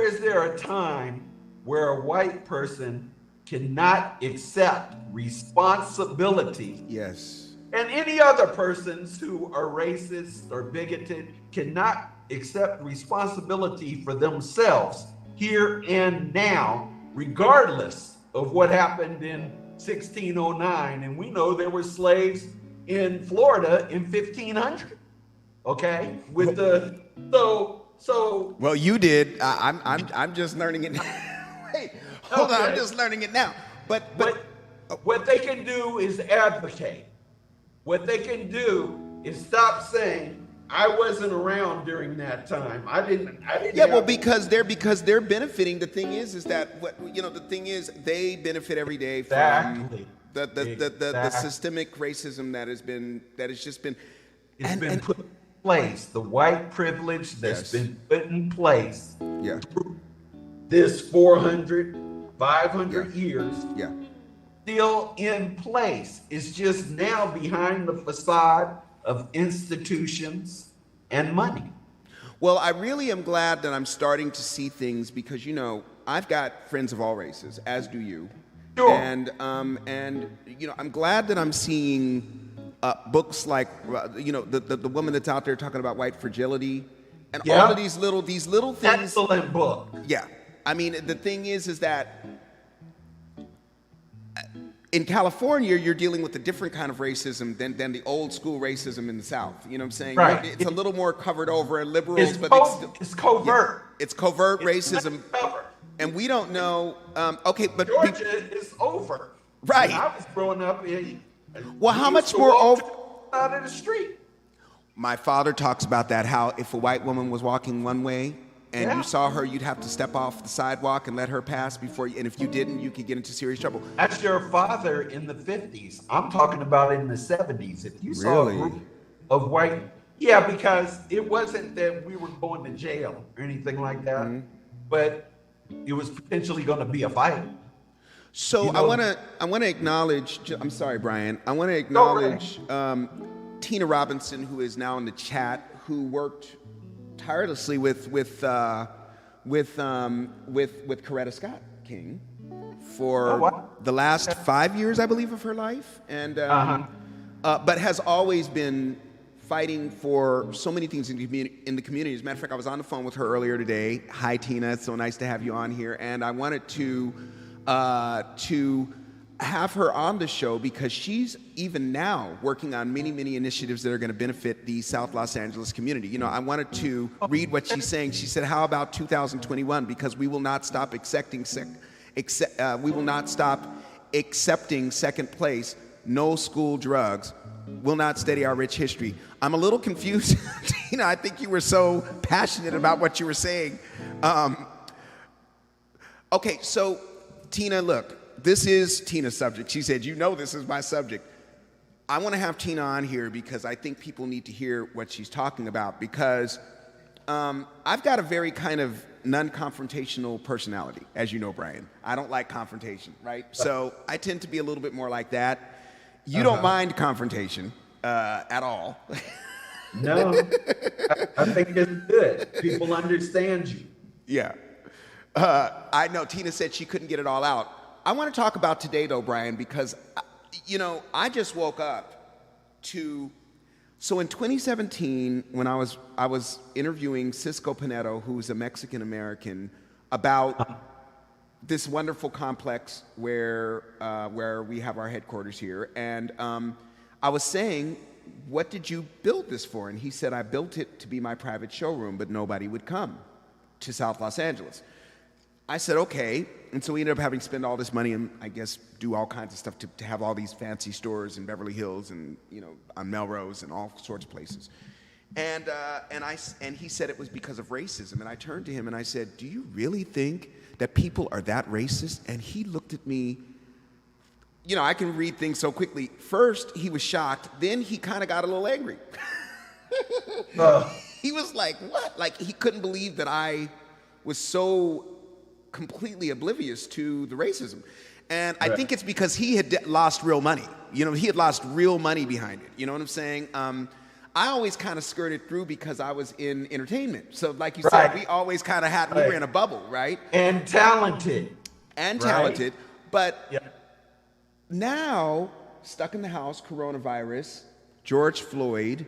is there a time where a white person cannot accept responsibility. Yes. And any other persons who are racist or bigoted cannot accept responsibility for themselves here and now, regardless of what happened in 1609. And we know there were slaves in Florida in 1500. Okay, with the so. Well, you did. I'm just learning it. Wait, hold on. I'm just learning it now. But what they can do is advocate. What they can do is stop saying, I wasn't around during that time. I didn't. Yeah, well, because they're benefiting. The thing is that the thing is, they benefit every day from the systemic racism that has just been. It's been put in place. The white privilege that's been put in place. Yeah. This 400, 500 years. Yeah. Still in place. It's just now behind the facade of institutions and money. Well, I really am glad that I'm starting to see things because, I've got friends of all races, as do you. Sure. And I'm glad that I'm seeing books like, the woman that's out there talking about white fragility And Yeah. all of these little things. Excellent book. Yeah. I mean, the thing is that in California, you're dealing with a different kind of racism than the old school racism in the South. You know what I'm saying? Right. It's a little more covered over and liberals, but It's covert. yeah, it's covert It's racism. covered. And we don't know. Okay, but Georgia is over. Right. When I was growing up, Well, how much more out of the street? My father talks about that, how if a white woman was walking one way and Yeah. you saw her, you'd have to step off the sidewalk and let her pass before you, and if you didn't, you could get into serious trouble. That's your father in the 50s. I'm talking about in the 70s. If you saw a Really? group of white, yeah, because it wasn't that we were going to jail or anything like that, but it was potentially going to be a fight. So You know- I want to acknowledge. I'm sorry, Brian. I want to acknowledge Tina Robinson, who is now in the chat, who worked tirelessly with Coretta Scott King for Oh, what? the last 5 years, I believe, of her life, and but has always been fighting for so many things in the community. As a matter of fact, I was on the phone with her earlier today. Hi, Tina. It's so nice to have you on here, and I wanted to have her on the show because she's even now working on many initiatives that are going to benefit the South Los Angeles community. You know, I wanted to read what she's saying. She said, "How about 2021? Because we will not stop accepting second place. No school drugs. Will not study our rich history." I'm a little confused, Tina. I think you were so passionate about what you were saying. Okay, so Tina, look. This is Tina's subject. She said, "You know this is my subject." I want to have Tina on here because I think people need to hear what she's talking about because I've got a very kind of non-confrontational personality, as you know, Brian. I don't like confrontation, right? So I tend to be a little bit more like that. You don't mind confrontation at all. No, I think it's good. People understand you. Yeah. I know Tina said she couldn't get it all out. I want to talk about today, though, Brian, because, you know, I just woke up to... So in 2017, when I was interviewing Cisco Pinedo, who's a Mexican-American, about this wonderful complex where we have our headquarters here. And I was saying, "What did you build this for?" And he said, "I built it to be my private showroom, but nobody would come to South Los Angeles." I said, "Okay." And so we ended up having to spend all this money and, I guess, do all kinds of stuff to have all these fancy stores in Beverly Hills and, you know, on Melrose and all sorts of places. And he said it was because of racism. And I turned to him and I said, "Do you really think that people are that racist?" And he looked at me. You know, I can read things so quickly. First, he was shocked. Then he kind of got a little angry. He was like, "What?" Like, he couldn't believe that I was so completely oblivious to the racism. And I think it's because he had lost real money. You know, he had lost real money behind it. You know what I'm saying? I always kind of skirted through because I was in entertainment. So like you said, we always kind of we were in a bubble, right? And talented. But now, stuck in the house, coronavirus, George Floyd.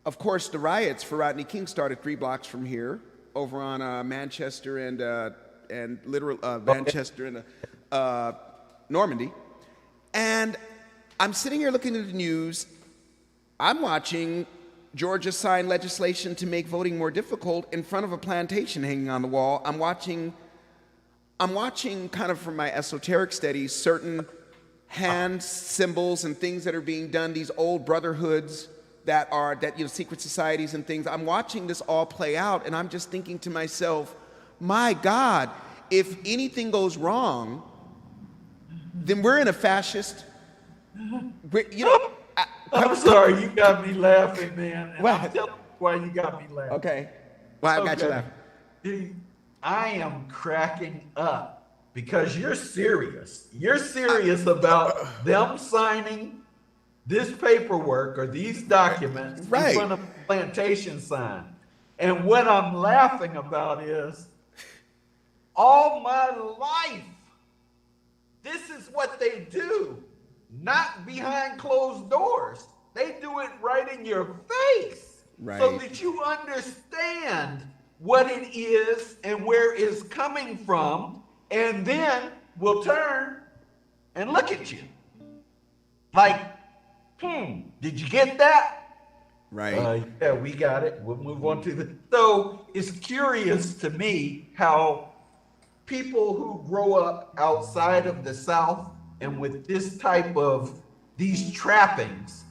Of course, the riots for Rodney King started 3 blocks from here, over on Manchester and Manchester and Normandy. And I'm sitting here looking at the news. I'm watching Georgia sign legislation to make voting more difficult in front of a plantation hanging on the wall. I'm watching kind of from my esoteric studies certain hand symbols and things that are being done, these old brotherhoods that secret societies and things. I'm watching this all play out, and I'm just thinking to myself, my God, if anything goes wrong, then we're in a fascist. I'm sorry, you got me laughing, man. And What? I'm telling you why you got me laughing. Okay. Well, I got you laughing. I am cracking up because you're serious. You're serious about them signing this paperwork or these documents in front of a plantation sign. And what I'm laughing about is all my life, this is what they do, not behind closed doors. They do it right in your face. so Right. that you understand what it is and where it's coming from, and then we'll turn and look at you like, did you get that? Right. Yeah, we got it. We'll move on to the. So it's curious to me how people who grow up outside of the South and with this type of these trappings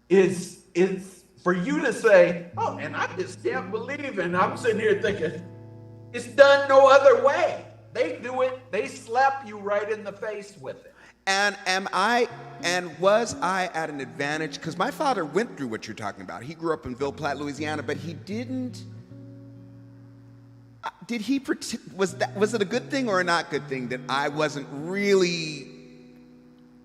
is it's for you to say, oh, and I just can't believe it. And I'm sitting here thinking, it's done no other way. They do it, they slap you right in the face with it. And was I at an advantage? Because my father went through what you're talking about. He grew up in Ville Platte, Louisiana, but he didn't. Did he? Was it a good thing or a not good thing that I wasn't really?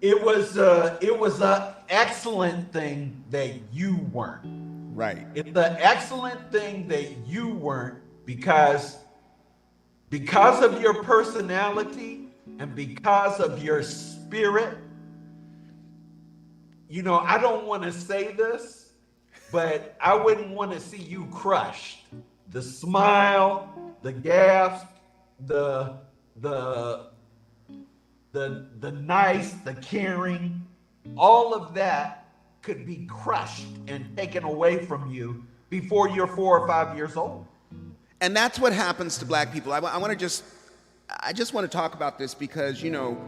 It was an excellent thing that you weren't. Right. It's an excellent thing that you weren't because of your personality and because of your spirit. You know, I don't want to say this, but I wouldn't want to see you crushed. The smile, the gasp, the nice, the caring, all of that could be crushed and taken away from you before you're 4 or 5 years old. And that's what happens to black people. I just want to talk about this because, you know,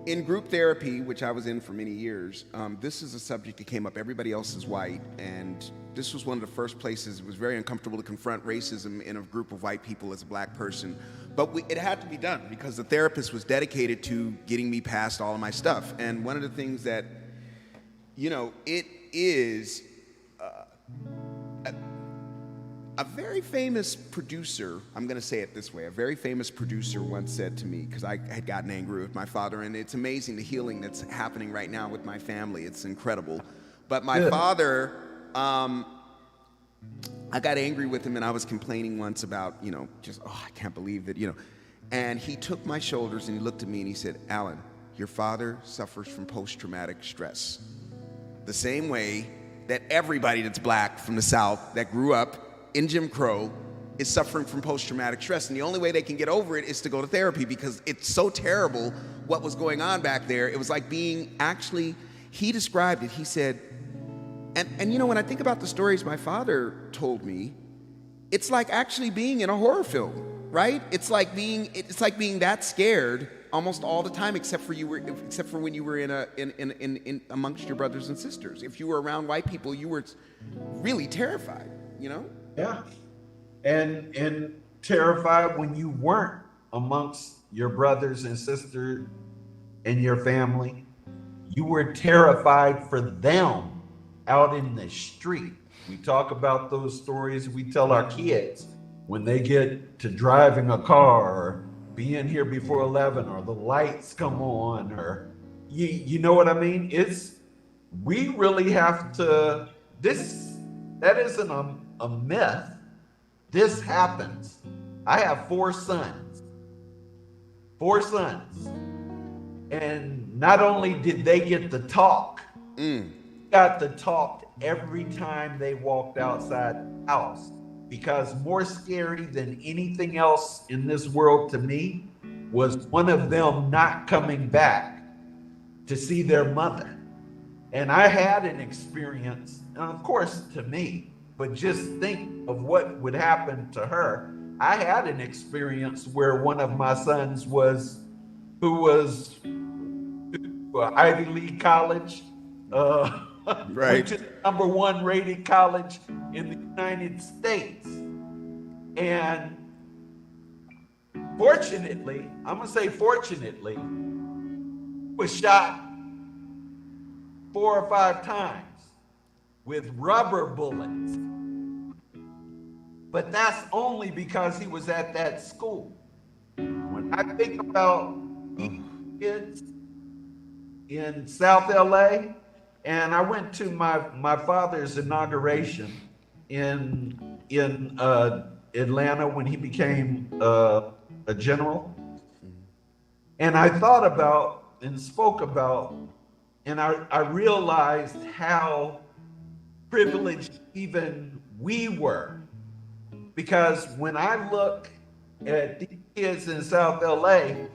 in group therapy, which I was in for many years, this is a subject that came up. Everybody else is white, and this was one of the first places it was very uncomfortable to confront racism in a group of white people as a black person. But it had to be done because the therapist was dedicated to getting me past all of my stuff. And one of the things that, you know, it is a very famous producer, I'm going to say it this way, a very famous producer once said to me, because I had gotten angry with my father, and it's amazing the healing that's happening right now with my family. It's incredible. But my father, I got angry with him, and I was complaining once about, you know, just, I can't believe that, you know. And he took my shoulders, and he looked at me, and he said, Alan, your father suffers from post-traumatic stress. The same way that everybody that's black from the South that grew up in Jim Crow is suffering from post-traumatic stress. And the only way they can get over it is to go to therapy because it's so terrible what was going on back there. It was like being actually, he described it, he said, and you know, when I think about the stories my father told me, it's like actually being in a horror film, right? It's like being that scared almost all the time, except for when you were in amongst your brothers and sisters. If you were around white people, you were really terrified, you know? Yeah. And terrified when you weren't amongst your brothers and sisters and your family. You were terrified for them out in the street. We talk about those stories we tell our kids when they get to driving a car or being here before 11 or the lights come on or you know what I mean? We really have to, that isn't a myth. This happens. I have 4 sons. 4 sons. And not only did they get to talk, got to talk every time they walked outside the house. Because more scary than anything else in this world to me was one of them not coming back to see their mother. And I had an experience, and of course to me, but just think of what would happen to her. I had an experience where one of my sons who was Ivy League college, Right. which is the #1 rated college in the United States. And fortunately, I'm gonna say fortunately, was shot 4 or 5 times with rubber bullets. But that's only because he was at that school. When I think about kids in South LA, and I went to my father's inauguration in Atlanta when he became a general. And I thought about and spoke about, and I realized how privileged even we were. Because when I look at these kids in South LA,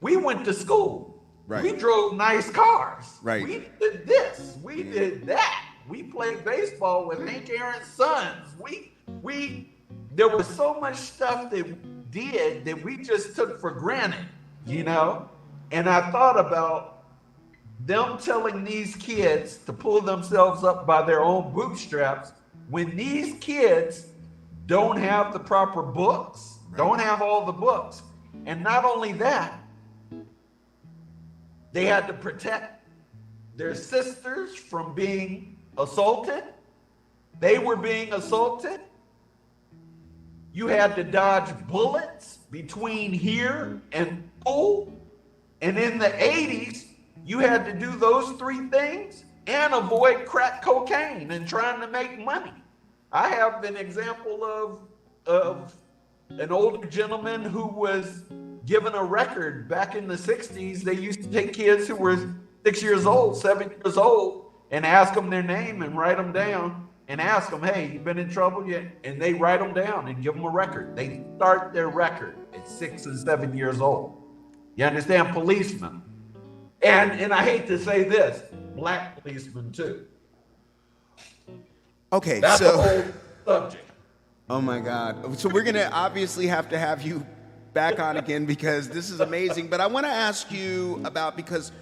we went to school. Right. We drove nice cars. Right. We did this. We did that. We played baseball with Hank Aaron's sons. There was so much stuff that we did that we just took for granted, you know? And I thought about them telling these kids to pull themselves up by their own bootstraps when these kids don't have the proper books, don't have all the books. And not only that, they had to protect their sisters from being assaulted. They were being assaulted. You had to dodge bullets between here and school. And in the 80s, you had to do those three things and avoid crack cocaine and trying to make money. I have an example of an older gentleman who was given a record back in the 60s. They used to take kids who were 6 years old, 7 years old, and ask them their name and write them down and ask them, hey, you been in trouble yet? And they write them down and give them a record. They start their record at 6 and 7 years old. You understand? Policemen. And I hate to say this, black policemen too. Okay, That's so a whole subject. Oh my God. So we're gonna obviously have to have you back on again because this is amazing. But I want to ask you about, because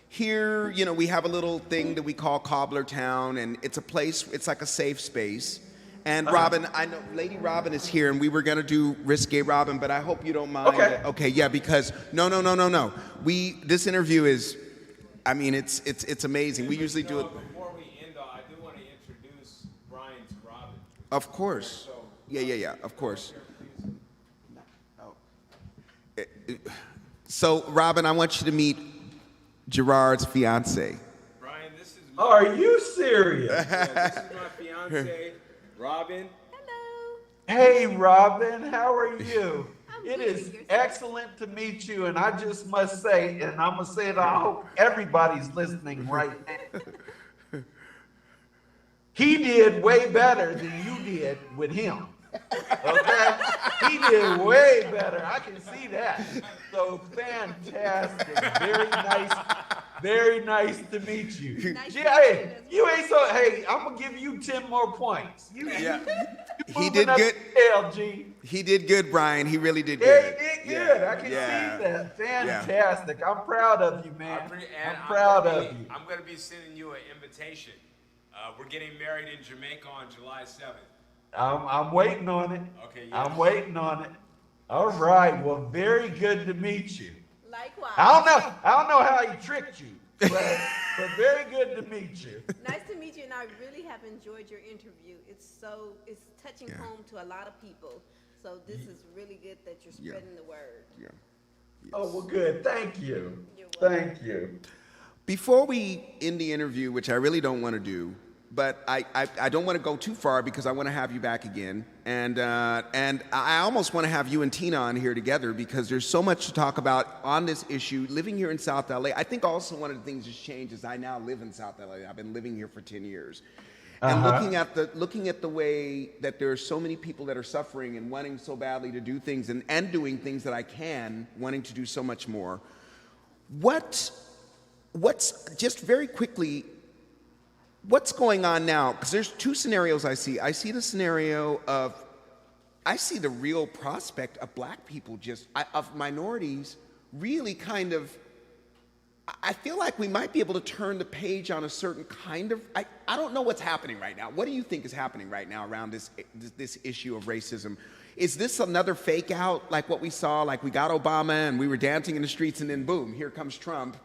here, you know, we have a little thing that we call Cobbler Town, and it's a place, it's like a safe space. And Robin, I know Lady Robin is here, and we were gonna do Risque Robin, but I hope you don't mind. Okay. Okay, yeah, because no. This interview is, I mean, it's amazing. We usually do it. Before we end, though, I do want to introduce Brian to Robin. Of course. Yeah, of course. So, Robin, I want you to meet Gerard's fiance. Brian, this is Are you serious? this is my fiance, Robin. Hello. Hey, Robin, how are you? I'm It good. is Yourself? excellent to meet you, and I just must say, and I'm gonna say it, I hope everybody's listening right now. He did way better than you did with him. Okay? He did way better. I can see that. So fantastic. Very nice to meet you. Nice to Gee, meet hey, you you ain't so, hey, I'm gonna give you 10 more points. Yeah. You He moving did up good. the scale, G. He did good, Brian. He really did Yeah, good. he did good. I can yeah. see that. Fantastic. I'm proud of you, man. And I'm proud of you. I'm going to be sending you an invitation. We're getting married in Jamaica on July 7th. I'm waiting on it. Okay, I'm yes. waiting on it. All right. Well, very good to meet you. Likewise. I don't know how he tricked you, but very good to meet you. Nice to meet you, and I really have enjoyed your interview. It's touching Yeah. home to a lot of people. So this is really good that you're Yeah. spreading the word. Yeah. Oh, well, good. Thank you. You're welcome. Thank you. Before we end the interview, which I really don't want to do, but I don't want to go too far because I want to have you back again, and I almost want to have you and Tina on here together because there's so much to talk about on this issue. Living here in South LA, I think also one of the things that's changed is I now live in South LA. I've been living here for 10 years, and looking at the way that there are so many people that are suffering and wanting so badly to do things and doing things that I can, wanting to do so much more. What's just very quickly, what's going on now? Because there's two scenarios I see. I see the scenario of, I see the real prospect of black people of minorities really kind of, I feel like we might be able to turn the page on a certain kind of, I don't know what's happening right now. What do you think is happening right now around this issue of racism? Is this another fake out like what we saw, like we got Obama and we were dancing in the streets and then boom, here comes Trump.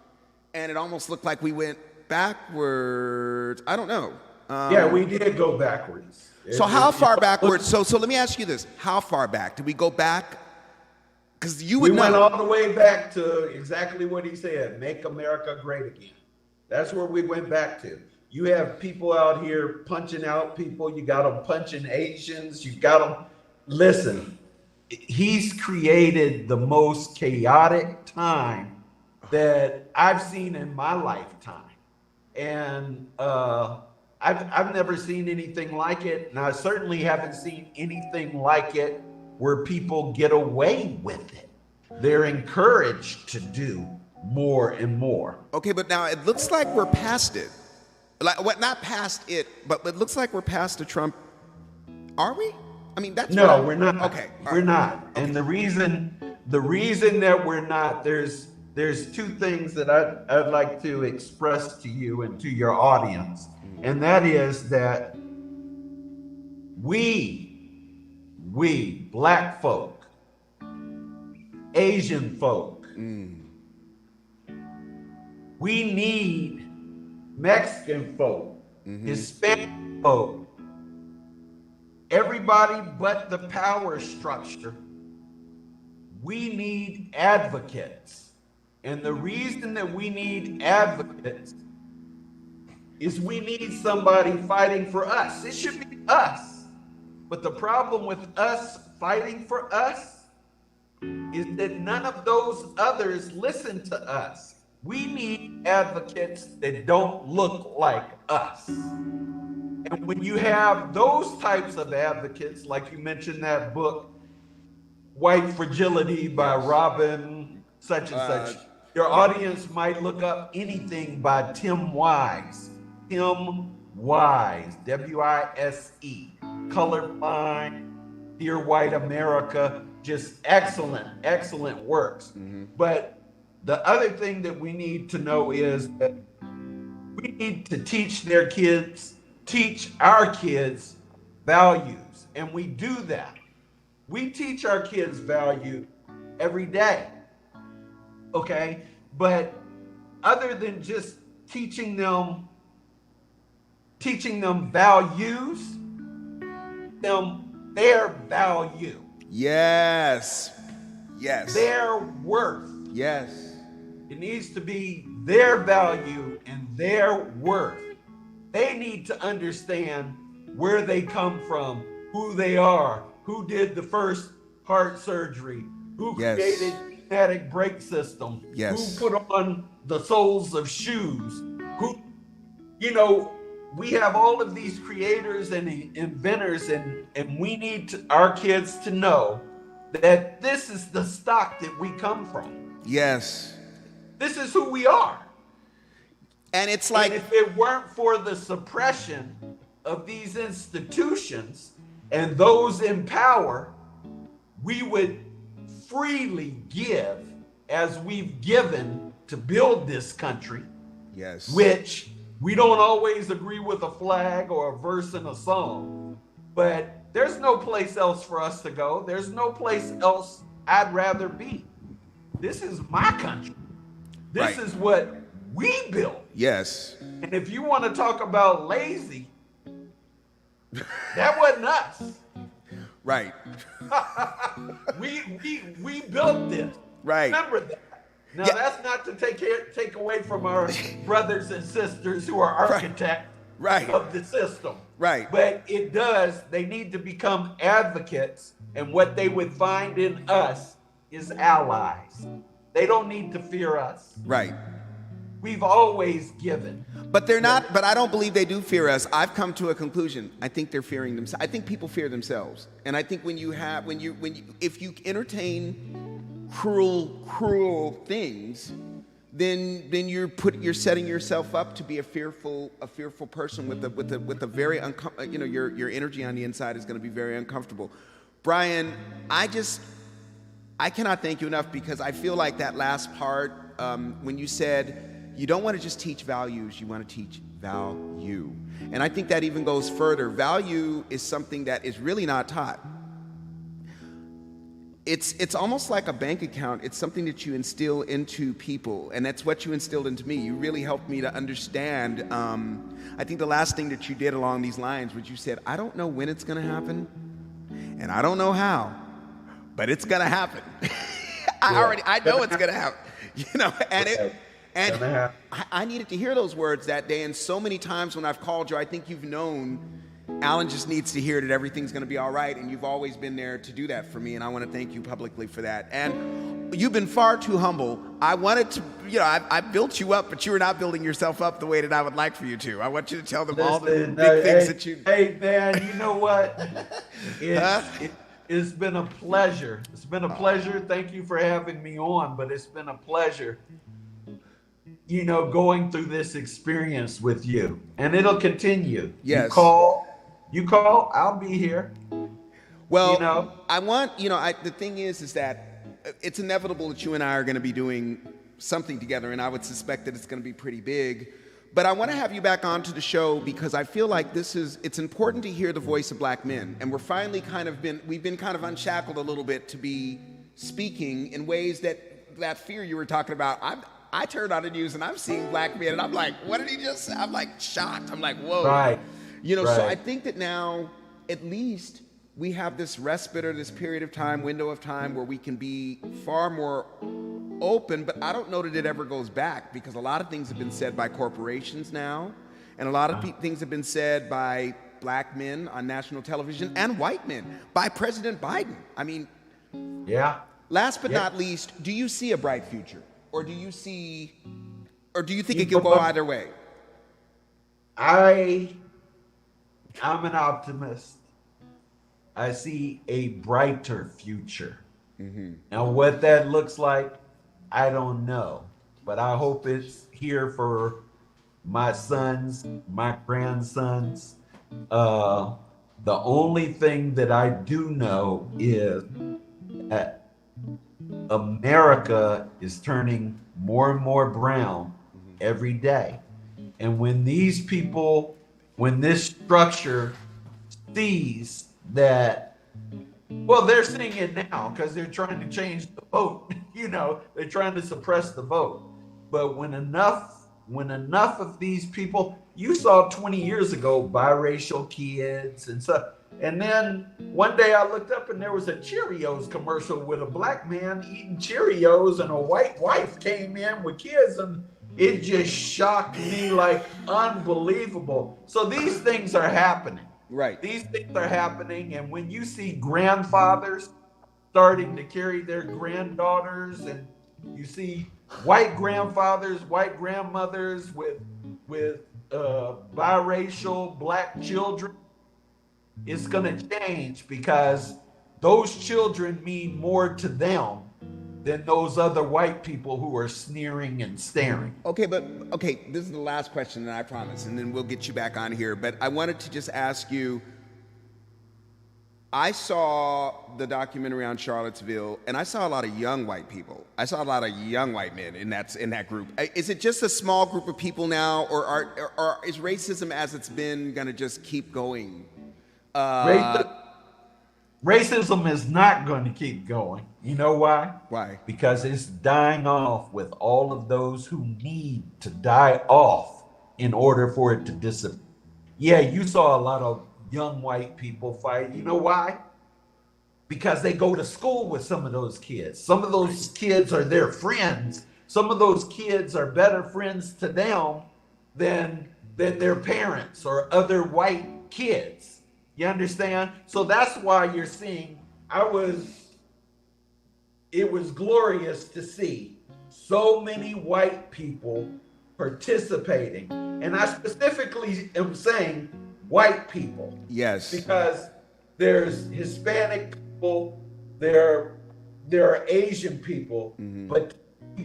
And it almost looked like we went backwards. I don't know. Yeah, we did go backwards. So how far backwards? So let me ask you this: how far back did we go back? Because you would We went know. all the way back to exactly what he said, make America great again. That's where we went back to. You have people out here punching out people. You got them punching Asians. You got them. Listen, he's created the most chaotic time that I've seen in my lifetime. And I've never seen anything like it, and I certainly haven't seen anything like it where people get away with it. They're encouraged to do more and more. Okay, but now it looks like we're past it. Like, what? Not past it, but it looks like we're past the Trump. Are we? I mean, that's No, we're not. Okay, we're not. And the reason that we're not, there's two things that I'd like to express to you and to your audience, and that is that we Black folk, Asian folk, we need Mexican folk, Hispanic folk, everybody but the power structure. We need advocates. And the reason that we need advocates is we need somebody fighting for us. It should be us. But the problem with us fighting for us is that none of those others listen to us. We need advocates that don't look like us. And when you have those types of advocates, like you mentioned that book, White Fragility by Robin, such and such, your audience might look up anything by Tim Wise. Tim Wise, W-I-S-E, Colorblind, Dear White America, just excellent works. But the other thing that we need to know is that we need to teach our kids values. And we do that. We teach our kids value every day. Okay? But other than just teaching them values, their value. Yes. Their worth. Yes. It needs to be their value and their worth. They need to understand where they come from, who they are, who did the first heart surgery, who created pneumatic brake system, who put on the soles of shoes, who, we have all of these creators and inventors, and we need our kids to know that this is the stock that we come from. Yes. This is who we are. And it's like, and if it weren't for the suppression of these institutions and those in power, we would freely give as we've given to build this country. Yes. Which we don't always agree with a flag or a verse in a song, but there's no place else for us to go. There's no place else I'd rather be. This is my country. This is what we built. Yes. And if you want to talk about lazy, that wasn't us. Right. we built this. Right. Remember that. Now that's not to take away from our brothers and sisters who are architects of the system. Right. But it does, they need to become advocates, and what they would find in us is allies. They don't need to fear us. Right. We've always given. But they're not, but I don't believe they do fear us. I've come to a conclusion. I think they're fearing themselves. I think people fear themselves. And I think if you entertain cruel things, then you're setting yourself up to be a fearful person with a very your energy on the inside is going to be very uncomfortable. Brian, I cannot thank you enough, because I feel like that last part when you said you don't want to just teach values, you want to teach value. And I think that even goes further. Value is something that is really not taught. It's almost like a bank account. It's something that you instill into people, and that's what you instilled into me. You really helped me to understand. I think the last thing that you did along these lines was you said, I don't know when it's going to happen, and I don't know how, but it's going to happen. I know it's going to happen. And I needed to hear those words that day, and so many times when I've called you, I think you've known Alan just needs to hear that everything's going to be all right, and you've always been there to do that for me, and I want to thank you publicly for that. And you've been far too humble. I wanted to, I built you up, but you were not building yourself up the way that I would like for you to. I want you to tell them all the big things that you. Hey, man, you know what? Huh? It's been a pleasure. It's been a pleasure. Thank you for having me on, but it's been a pleasure, going through this experience with you. And it'll continue. Yes. You call, I'll be here. Well, I want, the thing is that it's inevitable that you and I are going to be doing something together, and I would suspect that it's going to be pretty big. But I want to have you back onto the show because I feel like it's important to hear the voice of black men. And we've been kind of unshackled a little bit to be speaking in ways that fear you were talking about. I turned on the news and I'm seeing black men and I'm like, what did he just say? I'm like shocked. I'm like, whoa. Right. So I think that now at least we have this respite or this period of time, window of time where we can be far more open, but I don't know that it ever goes back because a lot of things have been said by corporations now, and a lot of things have been said by black men on national television and white men by President Biden. I mean, yeah. Last but not least, do you see a bright future, or do you think it can go either way? I'm an optimist. I see a brighter future. Mm-hmm. Now, what that looks like, I don't know, but I hope it's here for my sons, my grandsons. The only thing that I do know is that America is turning more and more brown every day. And when this structure sees that, well, they're seeing it now because they're trying to change the vote. They're trying to suppress the vote. But when enough of these people, you saw 20 years ago biracial kids and stuff. And then one day I looked up and there was a Cheerios commercial with a black man eating Cheerios and a white wife came in with kids, and it just shocked me like unbelievable. So these things are happening. Right. These things are happening, and when you see grandfathers starting to carry their granddaughters, and you see white grandfathers, white grandmothers with biracial black children, it's going to change because those children mean more to them than those other white people who are sneering and staring. Okay, this is the last question, and I promise, and then we'll get you back on here. But I wanted to just ask you, I saw the documentary on Charlottesville, and I saw a lot of young white people. I saw a lot of young white men in that group. Is it just a small group of people now, or is racism as it's been going to just keep going? Racism is not going to keep going. You know why? Why? Because it's dying off with all of those who need to die off in order for it to disappear. Yeah, you saw a lot of young white people fight. You know why? Because they go to school with some of those kids. Some of those kids are their friends. Some of those kids are better friends to them than their parents or other white kids. You understand? So that's why you're seeing, it was glorious to see so many white people participating. And I specifically am saying white people. Yes. Because there's Hispanic people, there are Asian people, but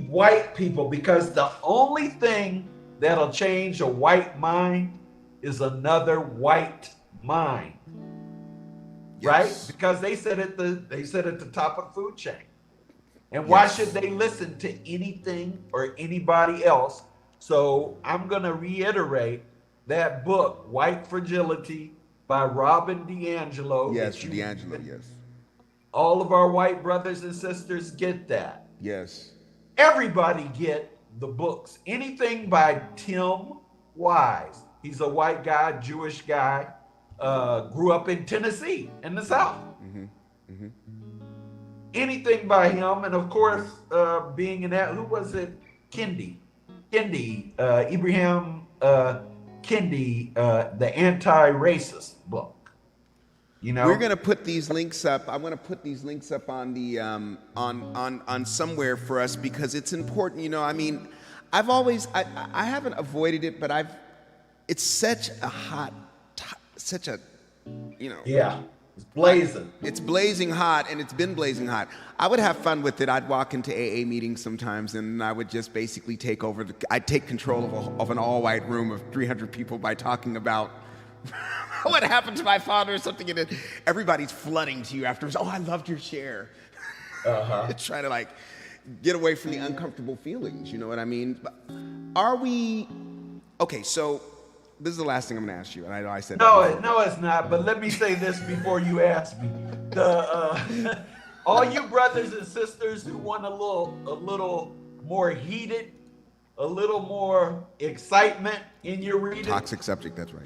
white people, because the only thing that'll change a white mind is another white mind. Yes. Right? Because they sit at the top of the food chain. And why should they listen to anything or anybody else? So I'm going to reiterate that book, White Fragility by Robin DiAngelo. Yes, DiAngelo, yes. All of our white brothers and sisters get that. Yes. Everybody get the books. Anything by Tim Wise. He's a white guy, Jewish guy, grew up in Tennessee in the South. Anything by him, and of course, being in that, who was it? Ibrahim Kendi, the anti-racist book. You know, we're gonna put these links up. I want to put these links up on the on somewhere for us because it's important. You know, I mean, I haven't avoided it, but it's such a such a, you know. yeah, it's blazing. It's blazing hot, and it's been blazing hot. I would have fun with it. I'd walk into AA meetings sometimes, and I would just basically take over. I'd take control of an all-white room of 300 people by talking about what happened to my father or something, and then everybody's flooding to you afterwards. Oh, I loved your share. Try to like get away from the uncomfortable feelings. You know what I mean? But are we okay? So this is the last thing I'm going to ask you, and I know I said No, that before. it's not. But let me say this before you ask me. All you brothers and sisters who want a little more heated, a little more excitement in your reading. Toxic subject. That's right.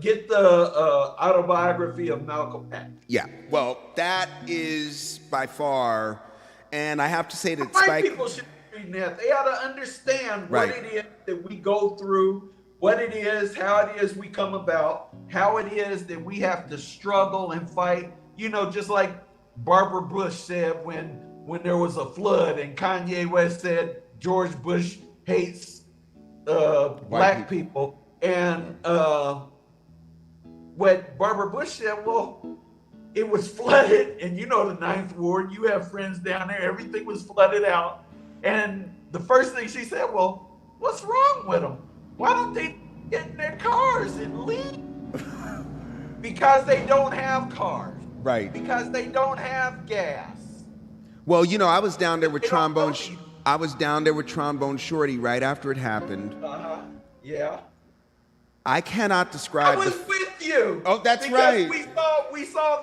Get the autobiography of Malcolm X. Yeah. Well, that is by far, and I have to say that White Spike. people should be reading that. They ought to understand Right. what it is that we go through, what it is, how it is we come about, how it is that we have to struggle and fight. You know, just like Barbara Bush said when there was a flood, and Kanye West said George Bush hates black people. And what Barbara Bush said, well, it was flooded, and you know the Ninth Ward, you have friends down there, everything was flooded out. And the first thing she said, well, what's wrong with them? Why don't they get in their cars and leave? Because they don't have cars. Right. Because they don't have gas. Well, you know, I was down there with They don't Trombone. know you. I was down there with Trombone Shorty right after it happened. Yeah. I cannot describe. I was with you. Oh, that's because right. We saw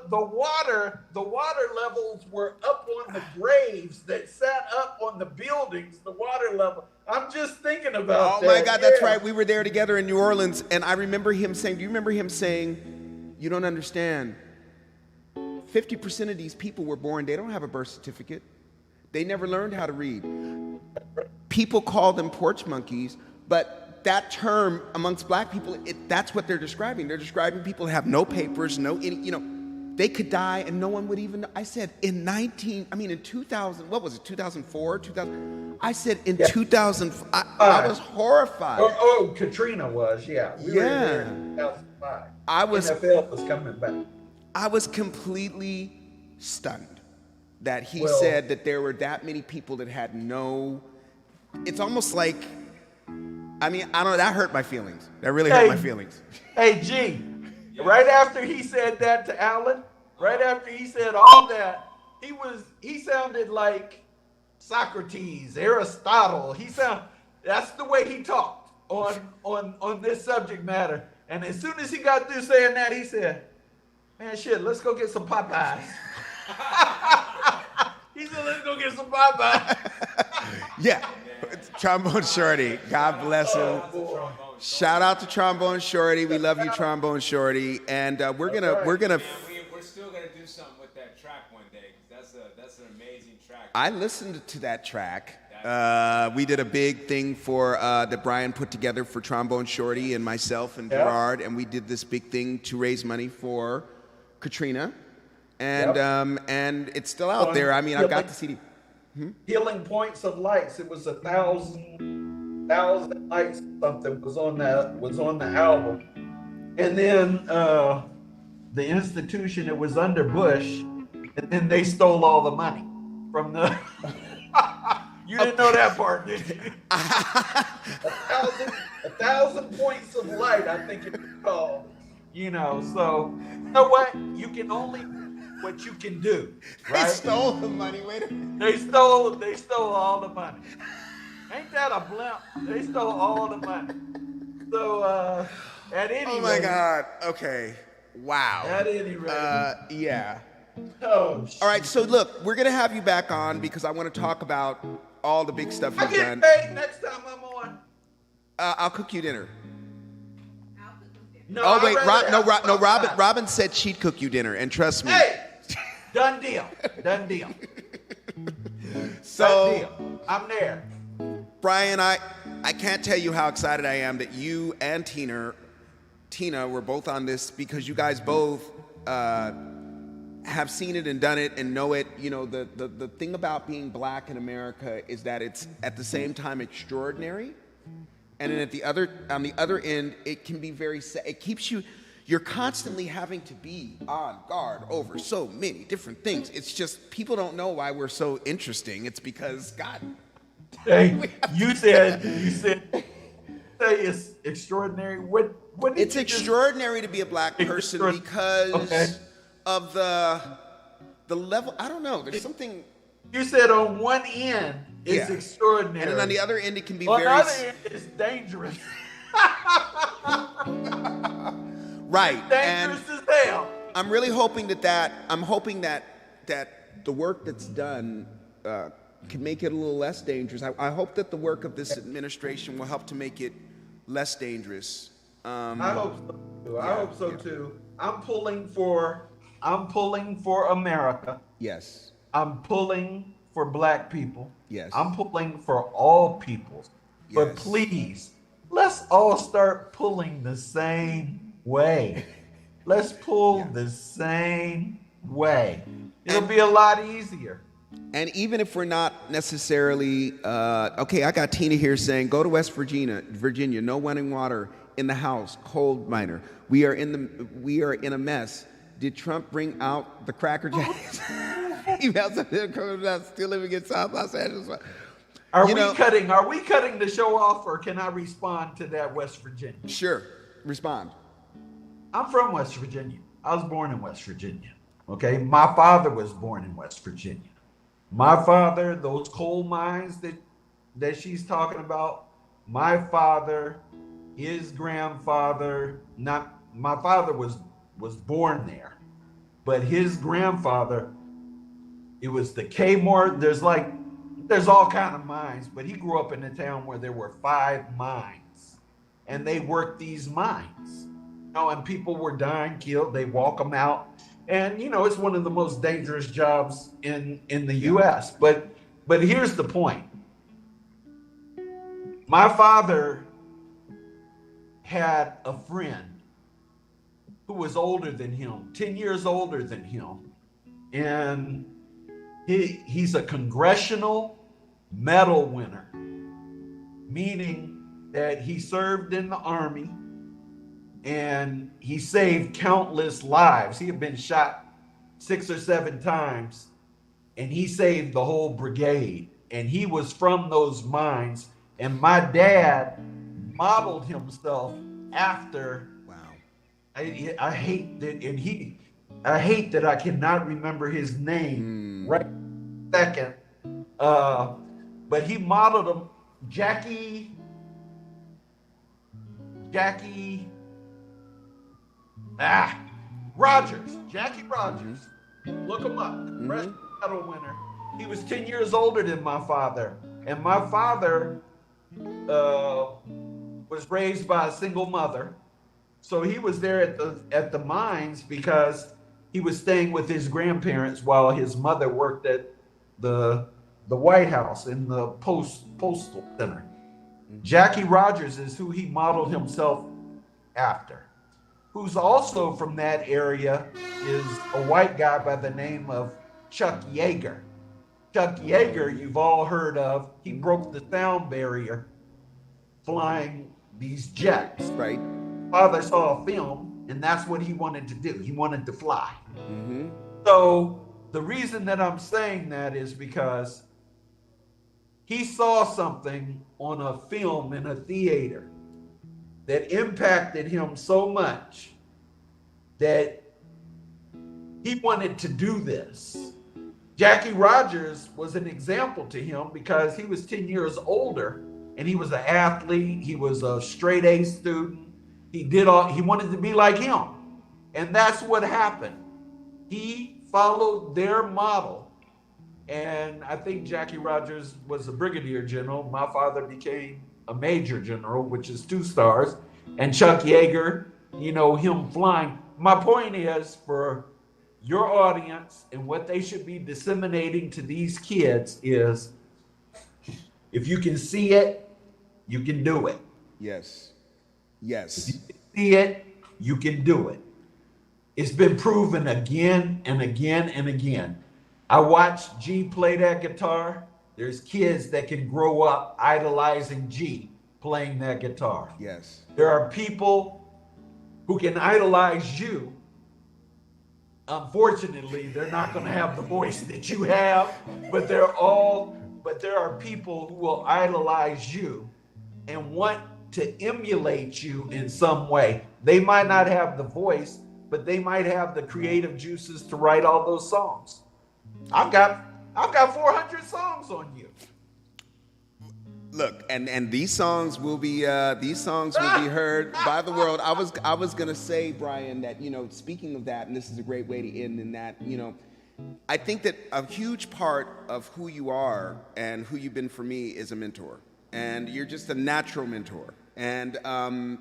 the water. The water levels were up on the graves that sat up on the buildings. The water level. I'm just thinking about Oh that. my God, that's Yeah. right. We were there together in New Orleans, and I remember him saying, "Do you remember him saying, you don't understand? 50% of these people were born. They don't have a birth certificate. They never learned how to read. People call them porch monkeys, but that term amongst black people, that's what they're describing. They're describing people who have no papers, they could die and no one would even know. I said in 2000, what was it, 2004, 2000? I said in 2000, I was horrified. Oh, Katrina was, yeah. We were there in 2005. NFL was coming back. I was completely stunned that he said that there were that many people that had no, it's almost like, I don't know, that hurt my feelings. That really hurt my feelings. Hey, G, right after he said that to Alan, right after he said all that, he sounded like Socrates, Aristotle. That's the way he talked on this subject matter. And as soon as he got through saying that, he said, man, shit, let's go get some Popeyes. He said, let's go get some Popeyes. Yeah, Trombone Shorty, God bless him. Shout out to Trombone Shorty. We love you, Trombone Shorty. And we're gonna. We're still gonna do something with that track one day, because that's an amazing track. I listened to that track. We did a big thing for that Brian put together for Trombone Shorty and myself and Gerard, and we did this big thing to raise money for Katrina, and it's still out there. I got the CD. Healing Points of Lights. It was 1,000 lights. Something was on the album, and then the institution, it was under Bush, and then they stole all the money from the. You didn't know that part, did you? 1,000 points of light, I think it's called. So you know what? You can only what you can do. Right? They stole the money. Wait a minute. They stole all the money. Ain't that a blimp? They stole all the money. So at any rate. Oh my God. Okay. Wow. At any rate. Yeah. Oh, all right. So look, we're gonna have you back on because I want to talk about all the big stuff I you've get done. paid next time I'm on. I'll cook you dinner. No, Oh I'd wait, rather have Robin said she'd cook you dinner, and trust me. Hey, done deal. So Done deal. I'm there. Brian, I can't tell you how excited I am that you and Tina were both on this, because you guys both have seen it and done it and know it. You know, the thing about being black in America is that it's at the same time extraordinary, and then on the other end, it can be very. It keeps you. You're constantly having to be on guard over so many different things. It's just people don't know why we're so interesting. It's because God. Hey, you said it's extraordinary. What did It's you just- extraordinary to be a black person because of the level. I don't know. There's something. You said on one end it's extraordinary, And then on the other end, it can be on very. the other end it's dangerous. Right. Dangerous as hell. I'm really hoping I'm hoping that the work that's done can make it a little less dangerous. I hope that the work of this administration will help to make it less dangerous. I hope so too. I hope so too. I'm pulling for America. Yes. I'm pulling for black people. Yes. I'm pulling for all peoples. But Yes. please, let's all start pulling the same way. Let's pull the same way. It'll be a lot easier. And even if we're not necessarily okay, I got Tina here saying, go to West Virginia, no running water in the house, coal miner. We are in a mess. Did Trump bring out the Cracker Jacks? Still living in South Los Angeles. Are we cutting the show off, or can I respond to that, West Virginia? Sure, respond. I'm from West Virginia. I was born in West Virginia. Okay, my father was born in West Virginia. My father, those coal mines that she's talking about, my father, his grandfather, not my father was born there, but his grandfather, it was the Kmart. There's all kind of mines, but he grew up in a town where there were 5 mines, and they worked these mines. You know, and people were dying, killed. They walk them out, and you know it's one of the most dangerous jobs in the U.S. But here's the point. My father had a friend who was older than him, 10 years older than him, and he's a congressional medal winner, meaning that he served in the Army and he saved countless lives. He had been shot 6 or 7 times and he saved the whole brigade. And he was from those mines. And my dad modeled himself after. Wow. I hate that, and I hate that I cannot remember his name right second. But he modeled him, Jackie Rogers. Jackie Rogers. Look him up. Congressional medal winner. He was 10 years older than my father. And my father was raised by a single mother. So he was there at the mines because he was staying with his grandparents while his mother worked at the White House in the postal center. Jackie Rogers is who he modeled himself after. Who's also from that area is a white guy by the name of Chuck Yeager. Chuck Yeager, you've all heard of. He broke the sound barrier flying these jets. Right. Father saw a film, and that's what he wanted to do. He wanted to fly. Mm-hmm. So the reason that I'm saying that is because he saw something on a film in a theater that impacted him so much that he wanted to do this. Jackie Rogers was an example to him because he was 10 years older and he was an athlete. He was a straight A student. He wanted to be like him. And that's what happened. He followed their model. And I think Jackie Rogers was a brigadier general. My father became a major general, which is 2 stars. And Chuck Yeager, you know, him flying. My point is, for your audience and what they should be disseminating to these kids is, if you can see it, you can do it. Yes. Yes. If you can see it, you can do it. It's been proven again and again and again. I watched G play that guitar. There's kids that can grow up idolizing G playing that guitar. Yes. There are people who can idolize you. Unfortunately, they're not going to have the voice that you have, but there are people who will idolize you and want to emulate you in some way. They might not have the voice, but they might have the creative juices to write all those songs. I've got 400 songs on you. Look, and these songs will be heard by the world. I was gonna say, Brian, that, you know, speaking of that, and this is a great way to end in that, you know, I think that a huge part of who you are and who you've been for me is a mentor, and you're just a natural mentor. And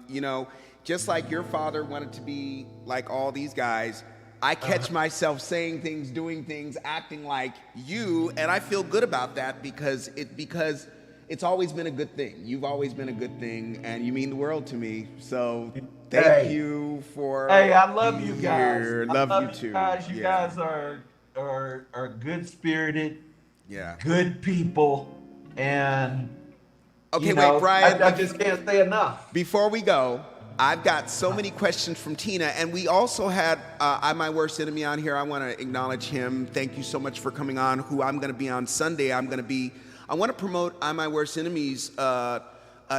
you know, just like your father wanted to be like all these guys, I catch myself saying things, doing things, acting like you, and I feel good about that because it's always been a good thing. You've always been a good thing, and you mean the world to me. So thank you for. Hey, I love you guys. Love you too. You guys are good spirited. Yeah. Good people, and okay, you know, wait, Brian. I just can't say enough. Before we go, I've got so many questions from Tina, and we also had I'm My Worst Enemy on here. I want to acknowledge him. Thank you so much for coming on. Who I'm going to be on Sunday. I want to promote I'm My Worst Enemies.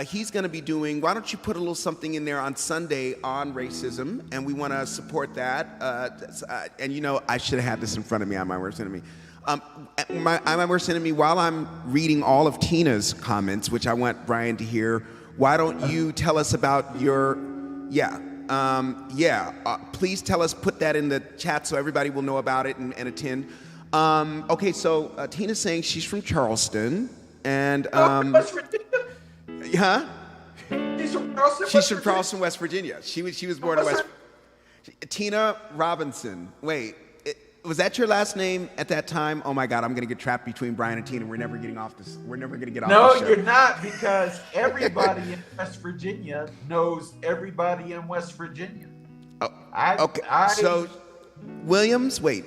He's going to be doing, why don't you put a little something in there on Sunday on racism, and we want to support that. And you know, I should have had this in front of me, I'm My Worst Enemy. I'm My Worst Enemy, while I'm reading all of Tina's comments, which I want Brian to hear, why don't you tell us about your, please tell us, put that in the chat so everybody will know about it and attend. Okay, so Tina's saying she's from Charleston, and West Virginia? huh? She's from Charleston. She's from Charleston, West Virginia. She was born in West. Tina Robinson. Wait, was that your last name at that time? Oh my God, I'm gonna get trapped between Brian and Tina. We're never getting off this. We're never gonna get off. No, this show. you're not, because everybody in West Virginia knows everybody in West Virginia. Oh, okay. So Williams, wait.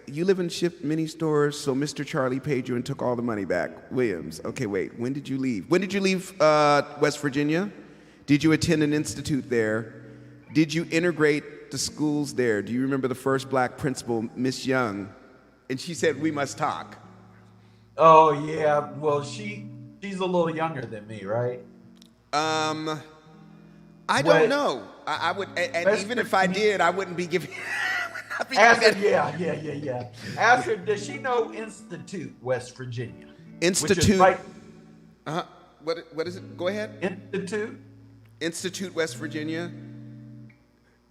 You live in Shift Mini Stores, so Mr. Charlie paid you and took all the money back. Williams, okay, wait. When did you leave? When did you leave West Virginia? Did you attend an institute there? Did you integrate the schools there? Do you remember the first black principal, Miss Young? And she said, we must talk. Oh, yeah. Well, she's a little younger than me, right? I don't know. I would, and even if I did, I wouldn't be giving... Ask her, yeah. Ask her, does she know Institute, West Virginia? Institute. Right. What is it? Go ahead. Institute, West Virginia.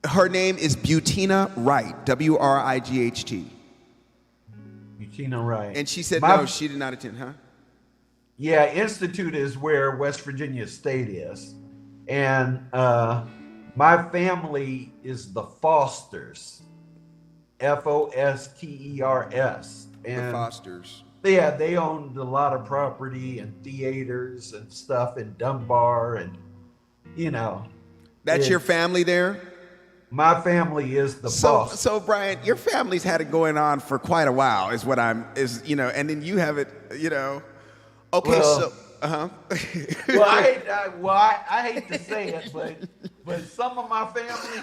Her name is Butina Wright, W-R-I-G-H-T. Butina Wright. And she said no, she did not attend, huh? Yeah, Institute is where West Virginia State is. And my family is the Fosters. F-O-S-T-E-R-S. And the Fosters. Yeah, they owned a lot of property and theaters and stuff in Dunbar, and you know. That's your family there? My family is the boss. So Brian, your family's had it going on for quite a while, and then you have it, you know. Okay, well, well, I hate to say it, but some of my family,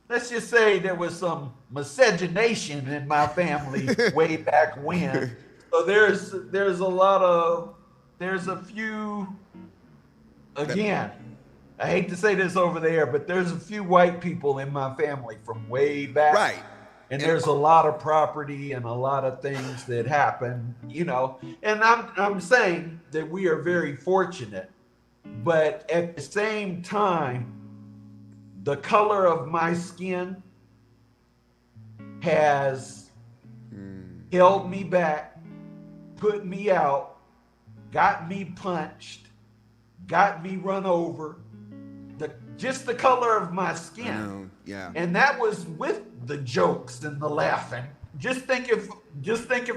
let's just say there was some miscegenation in my family way back when. So there's a few, again, I hate to say this over there, but there's a few white people in my family from way back. Right. And there's a lot of property and a lot of things that happen, you know. And I'm saying that we are very fortunate, but at the same time, the color of my skin has held me back, put me out, got me punched, got me run over. Just the color of my skin. Yeah. And that was with the jokes and the laughing. Just think if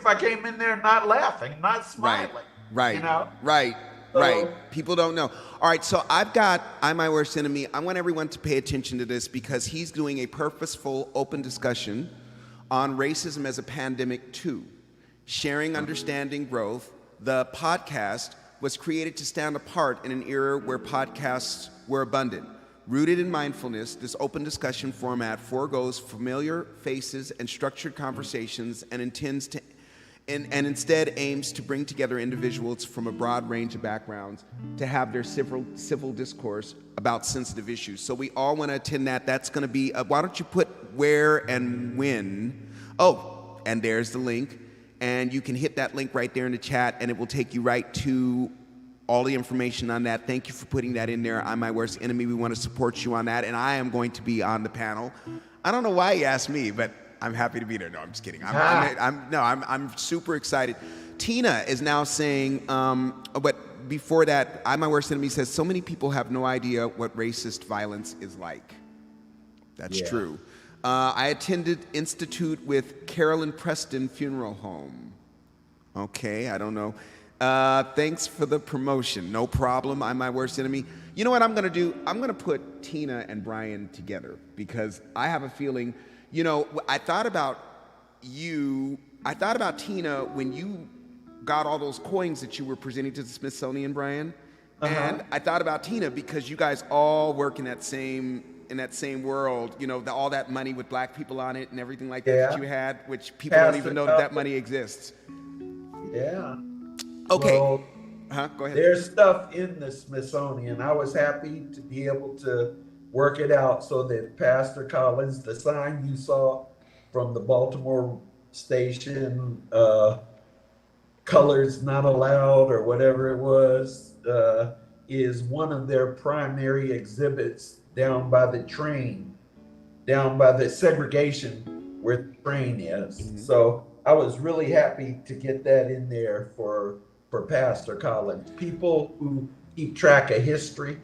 I came in there not laughing, not smiling. Right. You know? Right. Right. People don't know. All right, so I've got I'm My Worst Enemy. I want everyone to pay attention to this because he's doing a purposeful, open discussion on racism as a pandemic too. Sharing, understanding, growth. The podcast was created to stand apart in an era where podcasts were abundant. Rooted in mindfulness, this open discussion format forgoes familiar faces and structured conversations and instead aims to bring together individuals from a broad range of backgrounds to have their civil discourse about sensitive issues. So we all want to attend that. That's going to be, why don't you put where and when? Oh, and there's the link. And you can hit that link right there in the chat, and it will take you right to all the information on that. Thank you for putting that in there. I'm My Worst Enemy. We want to support you on that, and I am going to be on the panel. I don't know why you asked me, but I'm happy to be there. No, I'm just kidding. I'm super excited. Tina is now saying, but before that, I'm My Worst Enemy says, so many people have no idea what racist violence is like. That's true. I attended Institute with Carolyn Preston Funeral Home. Okay, I don't know. Thanks for the promotion. No problem. I'm My Worst Enemy. You know what I'm going to do? I'm going to put Tina and Brian together because I have a feeling, you know, I thought about Tina when you got all those coins that you were presenting to the Smithsonian, Brian. And I thought about Tina because you guys all work in that same world, you know, all that money with black people on it and everything like that you had, which people don't even know that money exists. Yeah. Okay. Well, go ahead. There's stuff in the Smithsonian. I was happy to be able to work it out so that Pastor Collins, the sign you saw from the Baltimore station, colors not allowed or whatever it was, is one of their primary exhibits down by the train, down by the segregation where the train is. So I was really happy to get that in there for Pastor Collins. People who keep track of history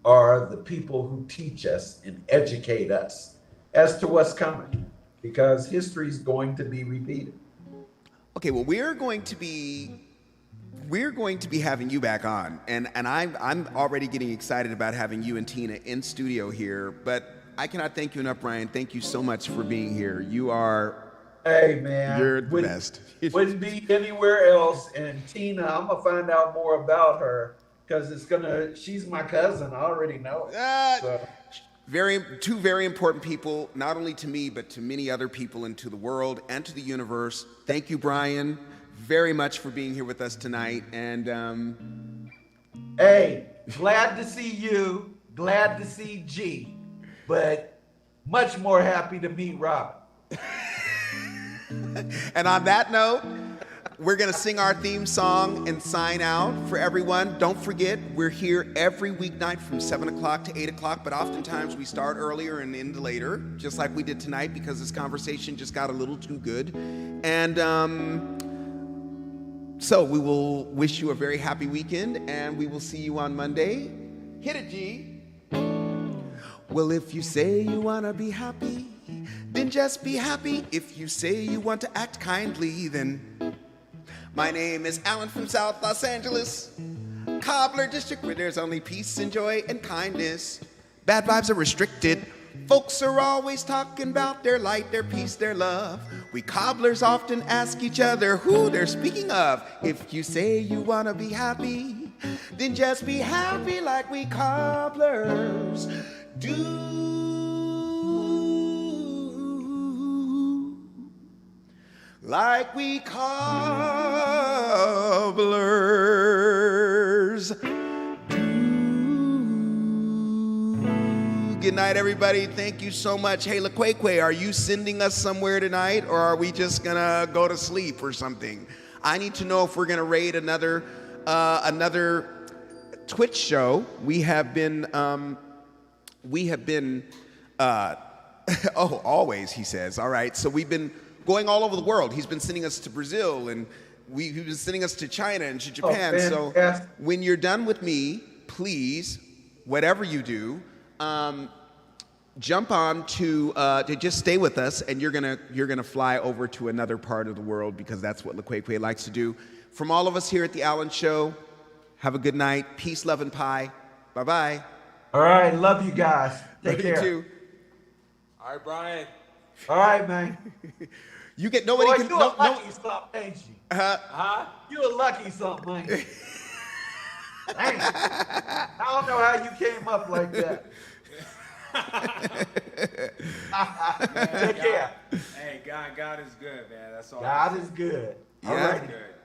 are the people who teach us and educate us as to what's coming, because history is going to be repeated. Okay, well, we're going to be having you back on, and I'm already getting excited about having you and Tina in studio here. But I cannot thank you enough, Brian. Thank you so much for being here. You are. Hey man, you're the best. Wouldn't be anywhere else. And Tina, I'm gonna find out more about her because she's my cousin. I already know it. Two very important people, not only to me, but to many other people and to the world and to the universe. Thank you, Brian, very much for being here with us tonight. And hey, glad to see you, glad to see G, but much more happy to meet Rob. And on that note, we're going to sing our theme song and sign out for everyone. Don't forget, we're here every weeknight from 7 o'clock to 8 o'clock, but oftentimes we start earlier and end later, just like we did tonight, because this conversation just got a little too good. And so we will wish you a very happy weekend, and we will see you on Monday. Hit it, G. Well, if you say you want to be happy, then just be happy. If you say you want to act kindly, then... My name is Alan from South Los Angeles, Cobbler District, where there's only peace and joy and kindness. Bad vibes are restricted. Folks are always talking about their light, their peace, their love. We cobblers often ask each other who they're speaking of. If you say you want to be happy, then just be happy like we cobblers do. Like we cobblers do. Good night, everybody. Thank you so much. Hey, LaQuaque, are you sending us somewhere tonight, or are we just gonna go to sleep or something? I need to know if we're gonna raid another Twitch show. We have been oh, always, he says. All right, so we've been going all over the world. He's been sending us to Brazil, and he's been sending us to China and to Japan. So when you're done with me, please, whatever you do, jump on to just stay with us, and you're gonna fly over to another part of the world, because that's what LaQuaque likes to do. From all of us here at the Allen Show, Have a good night. Peace, love, and pie. Bye-bye. All right, love you guys. Take Love care. you too. All right, Brian. All right, man. You get nobody Boy, can you a lucky something, ain't you? Huh? You a lucky something, ain't you? Dang. I don't know how you came up like that. Take care. Hey, God is good, man. That's all. God is good. All Yeah. right. Good.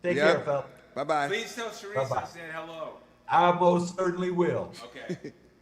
Take Yep. care, fella. Bye-bye. Please tell Sharice Bye-bye. I said hello. I most certainly will. Okay.